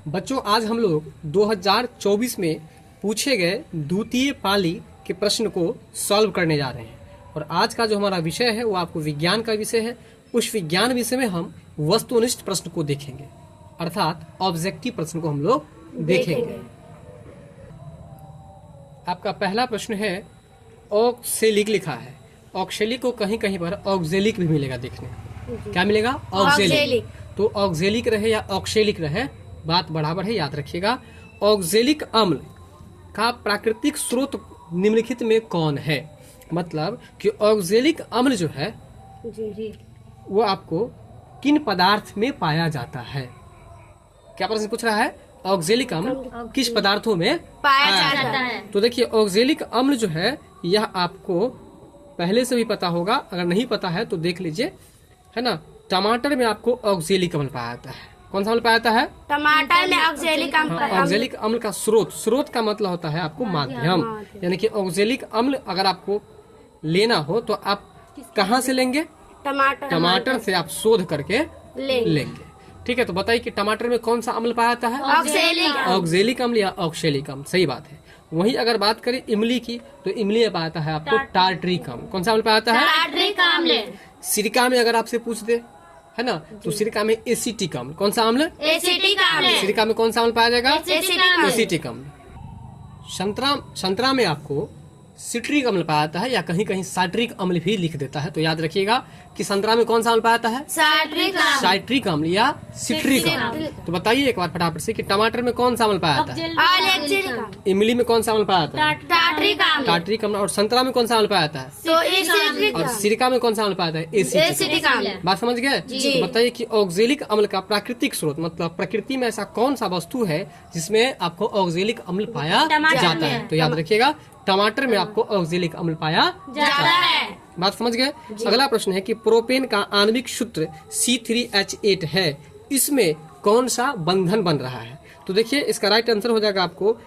बच्चों, आज हम लोग 2024 में पूछे गए द्वितीय पाली के प्रश्न को सॉल्व करने जा रहे हैं। और आज का जो हमारा विषय है वो आपको विज्ञान का विषय है। उस विज्ञान विषय में हम वस्तुनिष्ठ प्रश्न को देखेंगे, अर्थात ऑब्जेक्टिव प्रश्न को हम लोग देखेंगे। आपका पहला प्रश्न है, ऑक्सेलिक लिखा है। ऑक्सेलिक को कहीं कहीं पर ऑक्जेलिक भी मिलेगा देखने। क्या मिलेगा? ऑक्जेलिक। तो ऑक्जेलिक रहे या ऑक्सेलिक रहे, बात बराबर है, याद रखिएगा। ऑक्जेलिक अम्ल का प्राकृतिक स्रोत निम्नलिखित में कौन है? मतलब कि ऑक्जेलिक अम्ल जो है वो आपको किन पदार्थ में पाया जाता है? क्या प्रश्न पूछ रहा है? ऑक्जेलिक अम्ल किस पदार्थों में पाया जाता है? तो देखिए, ऑक्जेलिक अम्ल जो है यह आपको पहले से भी पता होगा, अगर नहीं पता है तो देख लीजिए, है ना। टमाटर में आपको ऑक्जेलिक अम्ल पाया जाता है। कौन सा अम्ल पाया जाता है? टमाटर में ऑक्जेलिक अम्ल। ऑक्जेलिक अम्ल का स्रोत का मतलब होता है आपको माध्यम, यानी कि ऑक्जेलिक अम्ल अगर आपको लेना हो तो आप कहाँ से लेंगे? टमाटर से आप शोध करके लेंगे। ठीक है, तो बताइए कि टमाटर में कौन सा अम्ल पाया जाता है? ऑक्जेलिक अम्ल या ऑक्सेलिक अम्ल, सही बात है। वहीं अगर बात करें इमली की, तो इमली में पाया जाता है आपको टार्ट्रिक अम्ल। कौन सा अम्ल पाया जाता है? टार्ट्रिक अम्ल। सिरका में अगर आपसे पूछ दे, है ना, तो सिरका में एसिटिक अम्ल। कौन सा अम्ल? एसिटिक अम्ल। सिरका में कौन सा अम्ल पाया जाएगा? एसिटिक अम्ल। संतरा में आपको सिट्रिक अम्ल पाया जाता है, या कहीं कहीं साइट्रिक अम्ल भी लिख देता है। तो याद रखिएगा कि संतरा में कौन सा अम्ल पाया जाता है? साइट्रिक अम्ल या सिट्रिक अम्ल। तो बताइए एक बार फटाफट से कि टमाटर में कौन सा अम्ल पाया जाता है? इमली में कौन सा अम्ल पाया जाता है? टार्ट्रिक अम्ल। और संतरा में कौन सा अम्ल पाया जाता है? और सिरका में कौन सा अम्ल पाया जाता है? एसिटिक अम्ल। बात समझ गए? तो बताइए कि ऑक्जेलिक अम्ल का प्राकृतिक स्रोत, मतलब प्रकृति में ऐसा कौन सा वस्तु है जिसमें आपको ऑक्जेलिक अम्ल पाया जाता है? तो याद रखिएगा, टमाटर में आपको ऑक्जेलिक अम्ल पाया जाता है। बात समझ गए? अगला प्रश्न है कि प्रोपेन का आणविक सूत्र C3H8 है, इसमें कौन सा बंधन बन रहा है? तो देखिए, इसका राइट आंसर हो जाएगा आपको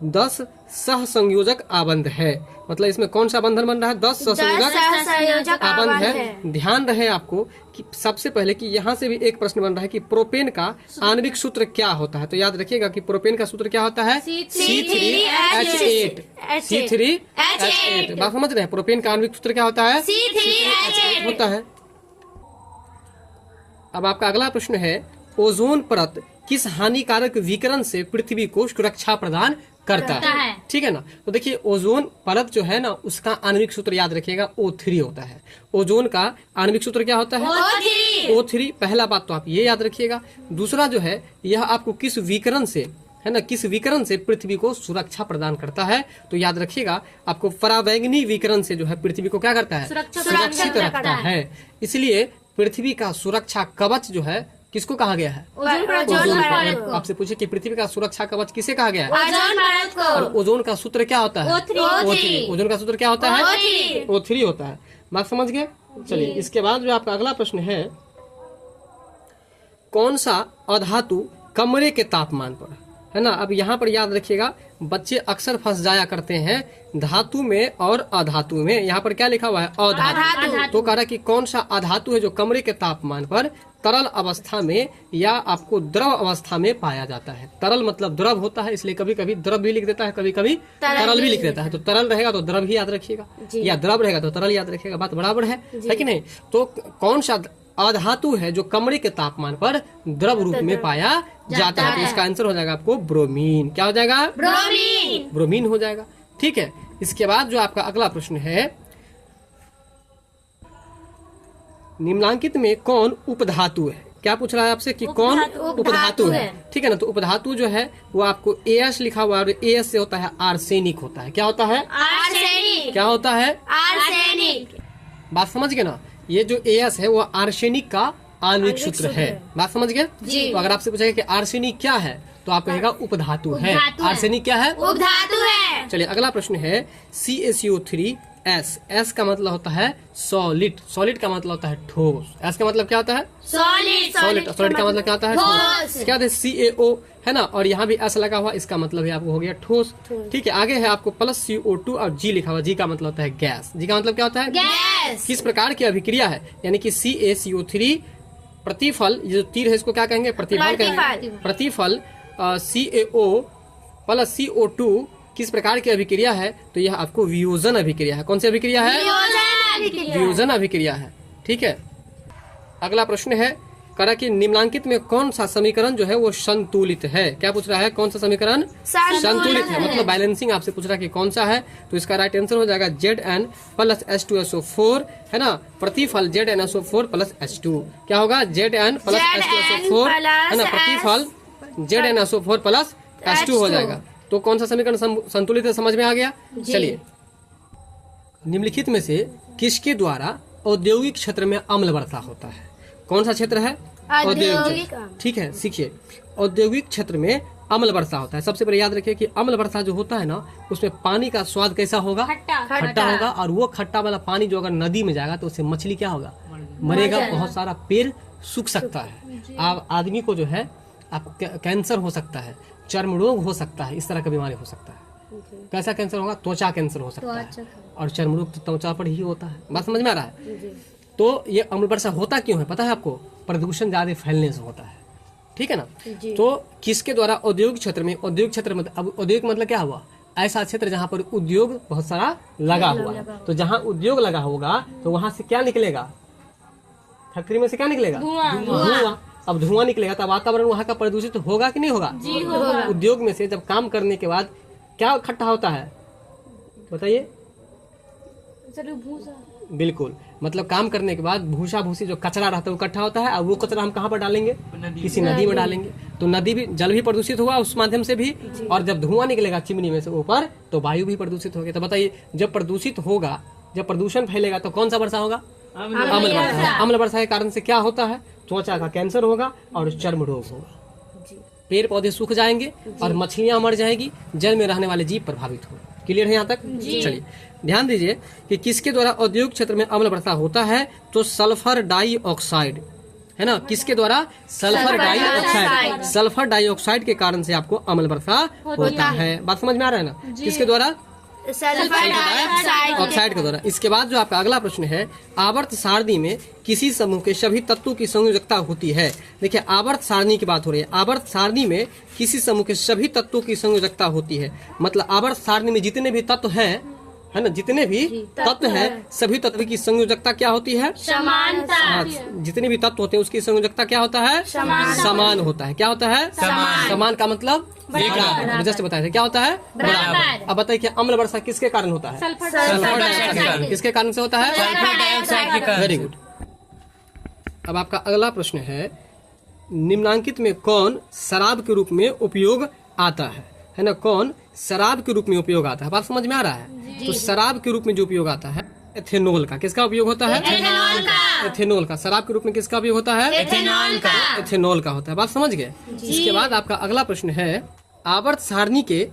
10 सहसंयोजक आबंध है। मतलब इसमें कौन सा बंधन बन रहा है? 10 सहसंयोजक आबंध है। ध्यान रहे आपको कि सबसे पहले कि यहाँ से भी एक प्रश्न बन रहा है कि प्रोपेन का आणविक सूत्र क्या होता है। तो याद रखिएगा कि प्रोपेन का सूत्र क्या होता है? C3H8। C3H8। बात समझ रहे हैं? प्रोपेन का आणविक सूत्र क्या होता है? C3H8 होता है। अब आपका अगला प्रश्न है, ओजोन परत किस हानिकारक विकिरण से पृथ्वी को सुरक्षा प्रदान करता है? ठीक है ना। तो देखिए, ओजोन परत जो है ना, उसका आणविक सूत्र याद रखिएगा O3 होता है। ओजोन का आणविक सूत्र क्या होता है? O3। पहला बात तो आप ये याद रखिएगा। दूसरा जो है, यह आपको किस विकिरण से, है ना, किस विकिरण से पृथ्वी को सुरक्षा प्रदान करता है? तो याद रखिएगा, आपको परावैंगनी विकिरण से जो है पृथ्वी को क्या करता है? सुरक्षित रखता है। इसलिए पृथ्वी का सुरक्षा कवच जो है किसको कहा गया है? ओजोन परत। आपसे पूछे कि पृथ्वी का सुरक्षा कवच किसे कहा गया है? ओजोन परत को। और ओजोन का सूत्र क्या होता है? O3। ओजोन का सूत्र क्या होता है? O3 होता है। बात समझ गए? चलिए, इसके बाद जो आपका अगला प्रश्न है, कौन सा अधातु कमरे के तापमान पर, है ना। अब यहाँ पर याद रखिएगा, बच्चे अक्सर फंस जाया करते हैं धातु में और अधातु में। यहाँ पर क्या लिखा हुआ है? अधातु। तो कह रहा है कि कौन सा अधातु है जो कमरे के तापमान पर तरल अवस्था में या आपको द्रव अवस्था में पाया जाता है? तरल मतलब द्रव होता है, इसलिए कभी कभी द्रव भी लिख देता है, कभी कभी तरल भी लिख देता है। तो तरल रहेगा तो द्रव ही याद रखिएगा, या द्रव रहेगा तो तरल याद रखिएगा। बात बराबर है कि नहीं? तो कौन सा अधातु है जो कमरे के तापमान पर द्रव रूप में पाया जाता है? तो इसका आंसर हो जाएगा आपको ब्रोमीन। क्या हो जाएगा? ब्रोमीन हो जाएगा। ठीक है। इसके बाद जो आपका अगला प्रश्न है, निम्नलिखित में कौन उपधातु है? क्या पूछ रहा है आपसे कि कौन उपधातु है? ठीक है ना। तो उपधातु जो है वो आपको AS लिखा हुआ है, और AS से होता है आर्सेनिक होता है। क्या होता है? आर्सेनिक। क्या होता है? आर्सेनिक। बात समझ गए ना? ये जो AS है वो आर्सेनिक का आणविक सूत्र है। बात समझ गए? तो अगर आपसे पूछेगा कि आर्सेनिक क्या है, तो आप कहेगा उपधातु है। आर्सेनिक क्या है? उपधातु है। चलिए, अगला प्रश्न है, CaCO3S। S का मतलब होता है सॉलिड। सॉलिड का मतलब होता है ठोस। S का मतलब क्या होता है? सॉलिड। सॉलिड का मतलब क्या होता है? ठोस। क्या होता है? CaO, है ना, और यहाँ भी S लगा हुआ, इसका मतलब है आपको हो गया ठोस। ठीक है। आगे है आपको प्लस CO2 और G लिखा हुआ। G का मतलब होता है गैस। G का मतलब क्या होता है? गैस। किस प्रकार की अभिक्रिया है? यानी कि CaCO3 प्रतिफल, ये जो तीर है इसको क्या कहेंगे? प्रतिफल कहेंगे। प्रतिफल CaO प्लस CO2 किस प्रकार की अभिक्रिया है, तो यह आपको वियोजन अभिक्रिया है। कौन सी अभिक्रिया है? वियोजन अभिक्रिया है। ठीक है। अगला प्रश्न है करा कि निम्नांकित में कौन सा समीकरण जो है वो संतुलित है। क्या पूछ रहा है? कौन सा समीकरण संतुलित है, मतलब बैलेंसिंग आपसे पूछ रहा है कि कौन सा है। तो इसका राइट आंसर हो जाएगा Zn प्लस H2SO4, है ना, प्रतिफल ZnSO4 प्लस H2। क्या होगा? Zn प्लस H2SO4, है ना, प्रतिफल ZnSO4 प्लस H2 हो जाएगा। तो कौन सा समीकरण संतुलित है, समझ में आ गया। चलिए, निम्नलिखित में से किसके द्वारा औद्योगिक क्षेत्र में अम्ल वर्षा होता है? कौन सा क्षेत्र है? औद्योगिक। ठीक है, सीखिए। औद्योगिक क्षेत्र में अम्ल वर्षा होता है। सबसे पहले याद रखिए कि अम्ल वर्षा जो होता है ना, उसमें पानी का स्वाद कैसा होगा? खट्टा होगा। और वो खट्टा वाला पानी जो अगर नदी में जाएगा तो उससे मछली क्या होगा? मरेगा। बहुत सारा पेड़ सूख सकता है। अब आदमी को जो है आप कैंसर हो सकता है, चर्म रोग हो सकता है, इस तरह का बीमारी हो सकता है। कैसा कैंसर होगा? त्वचा कैंसर हो सकता है। और चर्म रोग तो त्वचा पर ही होता है। बात समझ में आ रहा है? तो ये अम्ल वर्षा होता क्यों है पता है आपको? प्रदूषण ज्यादा फैलने से होता है। ठीक है ना। तो किसके द्वारा औद्योगिक क्षेत्र में, औद्योगिक क्षेत्र में, अब औद्योगिक मतलब क्या हुआ? ऐसा क्षेत्र जहाँ पर उद्योग बहुत सारा लगा हुआ है। तो जहाँ उद्योग लगा होगा तो वहां से क्या निकलेगा? फैक्ट्री में से क्या निकलेगा? धुआं। अब धुआं निकलेगा तो वातावरण वहाँ का प्रदूषित होगा कि नहीं होगा? उद्योग में से जब काम करने के बाद क्या इकट्ठा होता है बताइए? बिल्कुल, मतलब काम करने के बाद भूसा भूसी जो कचरा रहता है वो इकट्ठा होता है। और वो कचरा हम कहाँ पर डालेंगे? किसी नदी में डालेंगे। तो नदी भी, जल भी प्रदूषित हुआ उस माध्यम से भी। और जब धुआं निकलेगा चिमनी में से ऊपर तो वायु भी प्रदूषित होगी। तो बताइए, जब प्रदूषित होगा, जब प्रदूषण फैलेगा तो कौन सा वर्षा होगा? अम्ल वर्षा। अम्ल वर्षा के कारण से क्या होता है? त्वचा का कैंसर होगा और चर्म रोग होगा। पेड़ पौधे सूख जाएंगे और मछलियां मर जाएगी, जल में रहने वाले जीव प्रभावित होंगे। क्लियर है यहाँ तक? चलिए ध्यान दीजिए कि किसके द्वारा औद्योगिक क्षेत्र में अम्ल वर्षा होता है? तो सल्फर डाइऑक्साइड, है ना। किसके द्वारा? Sulphur dioxide. सल्फर डाइऑक्साइड के कारण से आपको अम्ल वर्षा होता है। बात समझ में आ रहा है ना? किसके द्वारा? सल्फर डाइऑक्साइड के द्वारा। इसके बाद जो आपका अगला प्रश्न है, आवर्त सारणी में किसी समूह के सभी तत्वों की संयोजकता होती है। देखिए, आवर्त सारणी की बात हो रही है। आवर्त सारणी में किसी समूह के सभी तत्वों की संयोजकता होती है, मतलब आवर्त सारणी में जितने भी तत्व हैं, है ना, जितने भी तत्व हैं, सभी तत्व की संयोजकता क्या होती है? समानता। जितने भी तत्व होते हैं उसकी संयोजकता क्या होता है? समान होता है। क्या होता है? समान का मतलब जस्ट बताया था, क्या होता है? बराबर। अब बताइए कि अम्ल वर्षा किसके कारण होता है? Sulphur dioxide. किसके कारण से होता है? सल्फर डाइऑक्साइड के कारण। Very good. अब आपका अगला प्रश्न है, निम्नांकित में कौन शराब के रूप में उपयोग आता है ना? कौन शराब के रूप में उपयोग आता है? बात समझ में आ रहा है? तो शराब के रूप में जो उपयोग आता है एथेनॉल का। किसका उपयोग होता है? एथेनॉल का। शराब के रूप में किसका उपयोग होता है? एथेनॉल का होता है। बात समझ गए? इसके बाद आपका अगला प्रश्न है, आवर्त सारणी के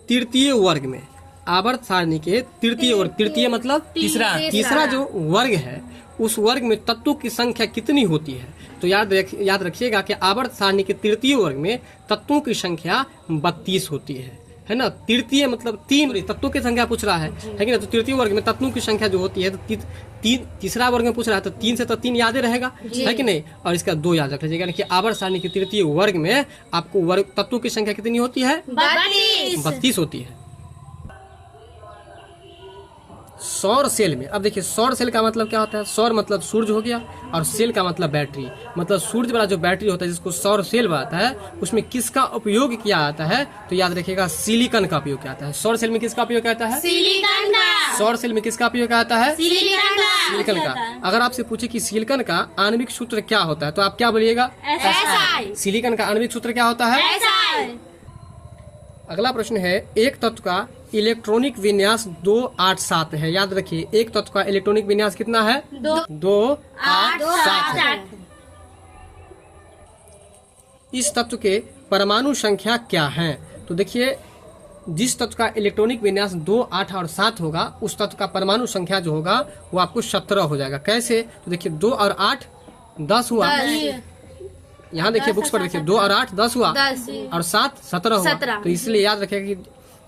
तृतीय वर्ग में, आवर्त सारणी के तृतीय वर्ग, तृतीय मतलब तीसरा जो वर्ग है उस वर्ग में तत्वों की संख्या कितनी होती है? तो याद रखिएगा कि आवर्त सारणी के तृतीय वर्ग में तत्वों की संख्या 32 होती है ना। तृतीय मतलब 3 तत्वों की संख्या पूछ रहा है कि ना। तो तृतीय वर्ग में तत्वों की संख्या जो होती है तो तीसरा वर्ग में पूछ रहा है तो 3 से तो 3 याद रहेगा, है कि नहीं। और इसका 2 याद रख लीजिएगा कि आवर्त सारणी के तृतीय वर्ग में आपको वर्ग तत्वों की संख्या कितनी होती है? 32 होती है। सौर सेल में, अब देखिए सौर सेल का मतलब क्या होता है? सौर मतलब सूर्य हो गया और सेल का मतलब बैटरी, मतलब सूर्य वाला जो बैटरी होता है जिसको सौर सेल बताता है, उसमें किसका उपयोग किया जाता है? तो याद रखिएगा सिलिकॉन का उपयोग किया जाता है। सौर सेल में किसका उपयोग किया जाता है? सिलिकॉन का। सौर सेल में किसका उपयोग किया जाता है? सिलिकॉन का। अगर आपसे पूछे कि सिलिकॉन का आणविक सूत्र क्या होता है तो आप क्या बोलिएगा? सिलिकॉन का आणविक सूत्र क्या होता है? अगला प्रश्न है, एक तत्व का इलेक्ट्रॉनिक विन्यास 287 है। याद रखिए, एक तत्व का इलेक्ट्रॉनिक विन्यास कितना है? 287 है। इस तत्व के परमाणु संख्या क्या है? तो देखिए, जिस तत्व का इलेक्ट्रॉनिक विन्यास 2, 8 और 7 होगा उस तत्व का परमाणु संख्या जो होगा वो आपको 17 हो जाएगा। कैसे? तो देखिए 2 और 8 10 हुआ। यहाँ देखिए बुक्स पर देखिए 2 और 8 10 हुआ और 7 17 हुआ। तो इसलिए याद रखिएगा कि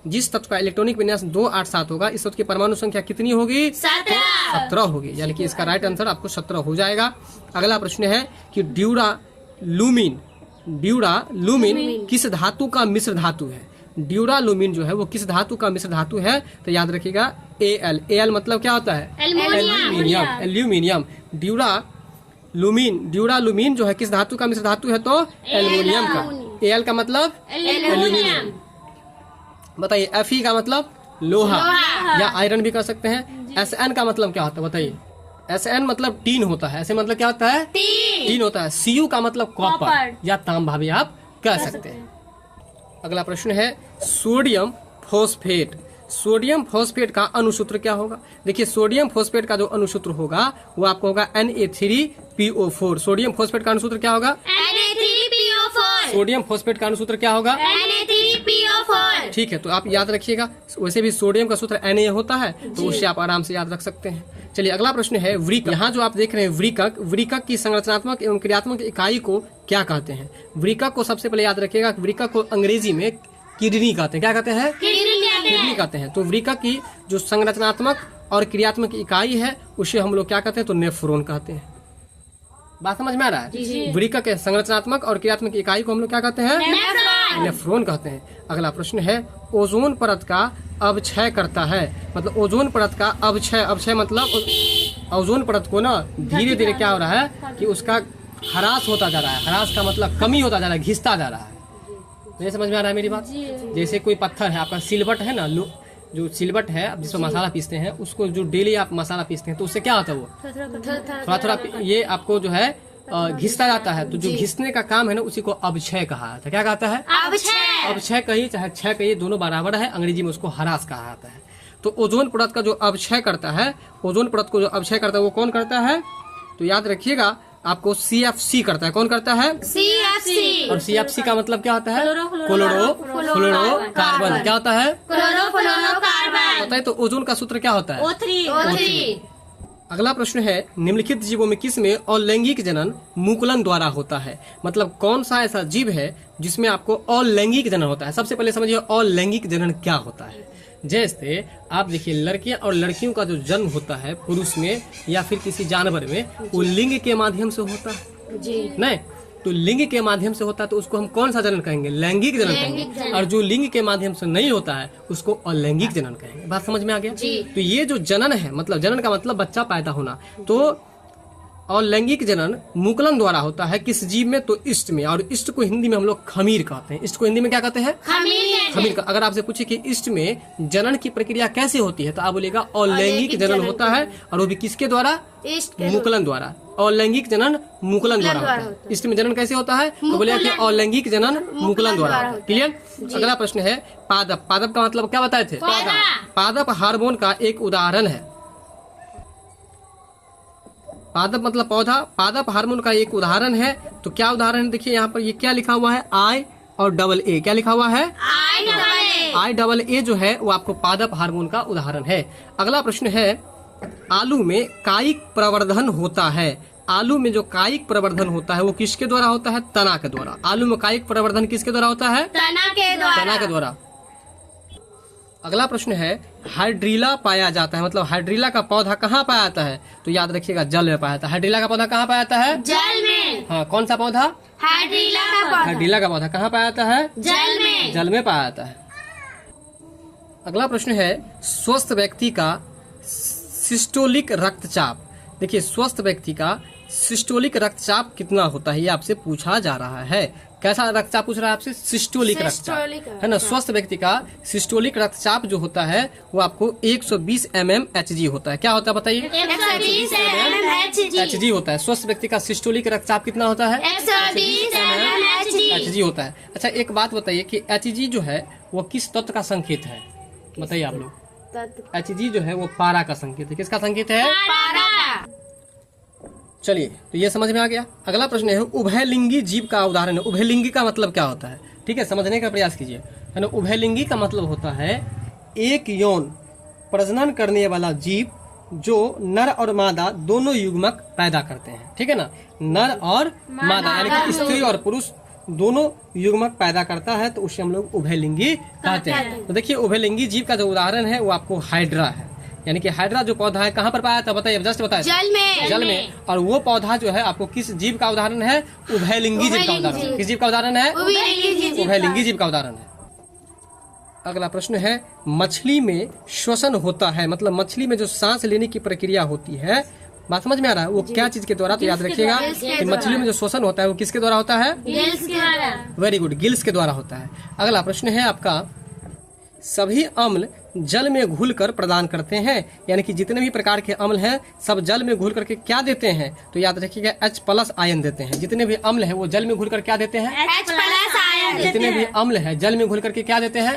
जिस तत्व का इलेक्ट्रॉनिक विन्यास 2, 8, 7 होगा इस तत्व की परमाणु संख्या कितनी होगी? 17 होगी। यानी कि इसका राइट आंसर आपको 17 हो जाएगा। अगला प्रश्न है कि ड्यूरालुमिन ड्यूरालुमिन किस धातु का मिश्र धातु है? ड्यूरालुमिन जो है वो किस धातु का मिश्र धातु है? तो याद रखिएगा Al। Al मतलब क्या होता है? एल्यूमिनियम। एल्यूमिनियम। ड्यूरालुमिन जो है किस धातु का मिश्र धातु है? तो एल्यूमिनियम का। Al का मतलब एल्यूमिनियम। बताइए Fe का मतलब लोहा या आयरन भी कर सकते हैं। Sn का मतलब क्या होता है बताइए? Sn मतलब टीन होता है। ऐसे मतलब क्या होता है? टीन होता है। Cu का मतलब कॉपर या तांबा भी आप कह सकते हैं। अगला प्रश्न है सोडियम फॉस्फेट। सोडियम फॉस्फेट का अणुसूत्र क्या होगा? देखिए सोडियम फॉस्फेट का जो अणुसूत्र होगा वो आपको होगा Na3PO4। सोडियम फॉस्फेट का अणुसूत्र क्या होगा? Na3PO4। सोडियम फॉस्फेट का अणुसूत्र क्या होगा? Na3PO4। ठीक है, तो आप याद रखिएगा। वैसे भी सोडियम का सूत्र Na होता है, तो उससे आप आराम से याद रख सकते हैं। चलिए अगला प्रश्न है वृक्क। यहाँ जो आप देख रहे हैं वृक्क, वृक्क की संरचनात्मक एवं क्रियात्मक इकाई को क्या कहते हैं? वृक्क को सबसे पहले याद रखिएगा। वृक्क को अंग्रेजी में किडनी कहते हैं। क्या कहते हैं? किडनी कहते हैं। तो वृक्क की जो संरचनात्मक और क्रियात्मक इकाई है उसे हम लोग क्या कहते हैं? तो नेफ्रॉन कहते हैं। बात समझ में आ रहा है? वृक्क के संरचनात्मक और क्रियात्मक इकाई को हम लोग क्या कहते हैं? नेफ्रॉन कहते हैं। अगला प्रश्न है ओजोन परत का अवक्षय करता है। मतलब ओजोन परत का अवक्षय मतलब ओजोन परत को ना धीरे धीरे क्या हो रहा है कि उसका ह्रास होता जा रहा है। ह्रास का मतलब कमी होता जा रहा है, घिसता जा रहा है। नहीं समझ में आ रहा है मेरी बात? जैसे कोई पत्थर है, आपका सिलबट है ना, जो सिलबट है आप जिसमें मसाला पीसते हैं, उसको जो डेली आप मसाला पीसते हैं तो उससे क्या होता है? वो थोड़ा थोड़ा ये आपको जो है घिसता जाता है। तो जो घिसने का काम है ना उसी को अवक्षय कहा जाता है। क्या कहता है? अवक्षय कहिए चाहे क्षय कहिए, दोनों बराबर है। अंग्रेजी में उसको ह्रास कहा जाता है। तो ओजोन परत का जो अवक्षय करता है, ओजोन परत को जो अवक्षय करता है वो कौन करता है? तो याद रखिएगा आपको CFC करता है। कौन करता है? CFC। और CFC का मतलब क्या होता है? क्लोरोफ्लोरोकार्बन। क्या होता है? क्लोरोफ्लोरोकार्बन होता है। तो ओजोन का सूत्र क्या होता है? O3। अगला प्रश्न है निम्नलिखित जीवों में किस में अलैंगिक जनन मुकुलन द्वारा होता है? मतलब कौन सा ऐसा जीव है जिसमें आपको अलैंगिक जनन होता है? सबसे पहले समझिए अलैंगिक जनन क्या होता है। जैसे आप देखिए लड़कियां और लड़कियों का जो जन्म होता है पुरुष में या फिर किसी जानवर में, वो लिंग के माध्यम से होता है जी। नहीं तो लिंग के माध्यम से होता है तो उसको हम कौन सा जनन कहेंगे? लैंगिक जनन कहेंगे। और जो लिंग के माध्यम से नहीं होता है उसको अलैंगिक जनन कहेंगे। बात समझ में आ गया? तो ये जो जनन है, मतलब जनन का मतलब बच्चा पैदा होना, तो अलैंगिक जनन मुकुलन द्वारा होता है किस जीव में? तो इष्ट में। और इष्ट को हिंदी में हम लोग खमीर कहते हैं। इष्ट को हिंदी में क्या कहते हैं? खमीर का। अगर आपसे पूछे कि इष्ट में जनन की प्रक्रिया कैसे होती है तो आप बोलेगा अलैंगिक जनन होता है। और वो भी किसके द्वारा? मुकुलन द्वारा। अलैंगिक जनन मुकुलन द्वारा होता है। इष्ट में जनन कैसे होता है? तो बोलेगा कि अलैंगिक जनन मुकुलन द्वारा। क्लियर? अगला प्रश्न है पादप। पादप का मतलब क्या बताए थे? पादप हार्मोन का एक उदाहरण है। पादप मतलब पौधा, पादप हार्मोन का एक उदाहरण है। तो क्या उदाहरण है? देखिए यहाँ पर ये क्या लिखा हुआ है? I और AA। क्या लिखा हुआ है? IA जो है वो आपको पादप हार्मोन का उदाहरण है। अगला प्रश्न है आलू में कायिक प्रवर्धन होता है। आलू में जो कायिक प्रवर्धन होता है वो किसके द्वारा होता है? तना के द्वारा। आलू में कायिक प्रवर्धन किसके द्वारा होता है? तना के द्वारा। अगला प्रश्न है हाइड्रीला पाया जाता है। मतलब हाइड्रीला का पौधा कहाँ पाया जाता है? तो याद रखिएगा जल में पाया जाता है। हाइड्रीला का पौधा कहाँ पाया जाता है? जल में। हाँ, कौन सा पौधा? हाइड्रीला का पौधा कहाँ पाया जाता है? जल में पाया जाता है। अगला प्रश्न है स्वस्थ व्यक्ति का सिस्टोलिक रक्तचाप। देखिए स्वस्थ व्यक्ति का सिस्टोलिक रक्तचाप कितना होता है ये आपसे पूछा जा रहा है। कैसा रक्तचाप पूछ रहा है आपसे? सिस्टोलिक रक्तचाप है ना। स्वस्थ व्यक्ति का सिस्टोलिक रक्तचाप जो होता है वो आपको 120 mmHg होता है। क्या होता है बताइए? 120 mmHg होता है। स्वस्थ व्यक्ति का सिस्टोलिक रक्तचाप कितना होता है? 120 mmHg होता है। अच्छा एक बात बताइए कि Hg जो है वो किस तत्व का संकेत है? बताइए आप लोग। Hg जो है वो पारा का संकेत है। किसका संकेत है? पारा। चलिए तो ये समझ में आ गया। अगला प्रश्न है उभयलिंगी जीव का उदाहरण है। उभयलिंगी का मतलब क्या होता है? ठीक है, समझने का प्रयास कीजिए, है ना। उभयलिंगी का मतलब होता है एक यौन प्रजनन करने वाला जीव जो नर और मादा दोनों युग्मक पैदा करते हैं। ठीक है ना, नर और मादा यानी कि स्त्री और पुरुष दोनों युग्मक पैदा करता है तो उसे हम लोग उभयलिंगी कहते हैं। तो देखिए उभयलिंगी जीव का जो उदाहरण है वो आपको हाइड्रा है। यानी कि हाइड्रा जो पौधा है कहाँ पर पाया था बताइए, जस्ट बताइए। जल में। और वो पौधा जो है आपको किस जीव का उदाहरण है? उभयलिंगी जीव का उदाहरण। किस जीव का उदाहरण है? उभयलिंगी जीव का उदाहरण है। अगला प्रश्न है, मछली में श्वसन होता है, मतलब मछली में जो सांस लेने की प्रक्रिया होती है, बात समझ में आ रहा है, वो क्या चीज के द्वारा? तो याद रखिएगा कि मछली में जो श्वसन होता है वो किसके द्वारा होता है? वेरी गुड, गिल्स के द्वारा होता है। अगला प्रश्न है आपका, सभी अम्ल जल में घुलकर प्रदान करते हैं, यानी कि जितने भी प्रकार के अम्ल हैं सब जल में घुल करके क्या देते हैं? तो याद रखिएगा H+ आयन देते हैं। जितने भी अम्ल है वो जल में घुलकर क्या देते हैं? H+ जितने भी अम्ल है जल में घुल करके क्या देते हैं?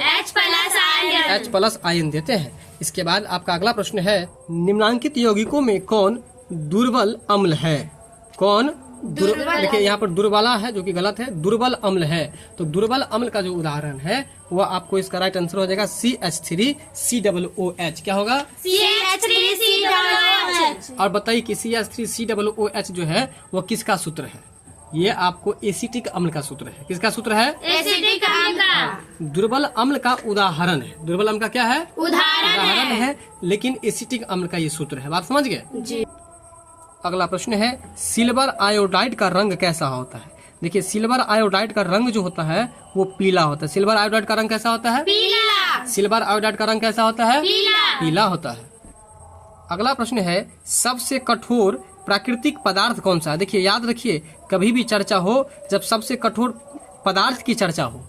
H+ आयन देते हैं। इसके बाद आपका अगला प्रश्न है, निम्नांकित यौगिकों में कौन दुर्बल अम्ल है? कौन देखिए यहाँ पर दुर्बला है जो कि गलत है, दुर्बल अम्ल है। तो दुर्बल अम्ल का जो उदाहरण है वो आपको इसका राइट आंसर हो जाएगा CH3COOH। क्या होगा? CH3COOH। और बताइए कि CH3COOH जो है वो किसका सूत्र है? ये आपको एसिटिक अम्ल का सूत्र है। किसका सूत्र है? एसिटिक अम्ल का। दुर्बल अम्ल का उदाहरण है। दुर्बल अम्ल का क्या है? उदाहरण है, लेकिन एसिटिक अम्ल का ये सूत्र है। बात समझ गए जी। अगला प्रश्न है, सिल्वर आयोडाइड का रंग कैसा होता है? देखिए सिल्वर आयोडाइड का रंग जो होता है वो पीला होता है। सिल्वर आयोडाइड का रंग कैसा होता है? पीला। सिल्वर आयोडाइड का रंग कैसा होता है? पीला होता है। अगला प्रश्न है, सबसे कठोर प्राकृतिक पदार्थ कौन सा है? देखिए याद रखिए, कभी भी चर्चा हो जब सबसे कठोर पदार्थ की चर्चा हो,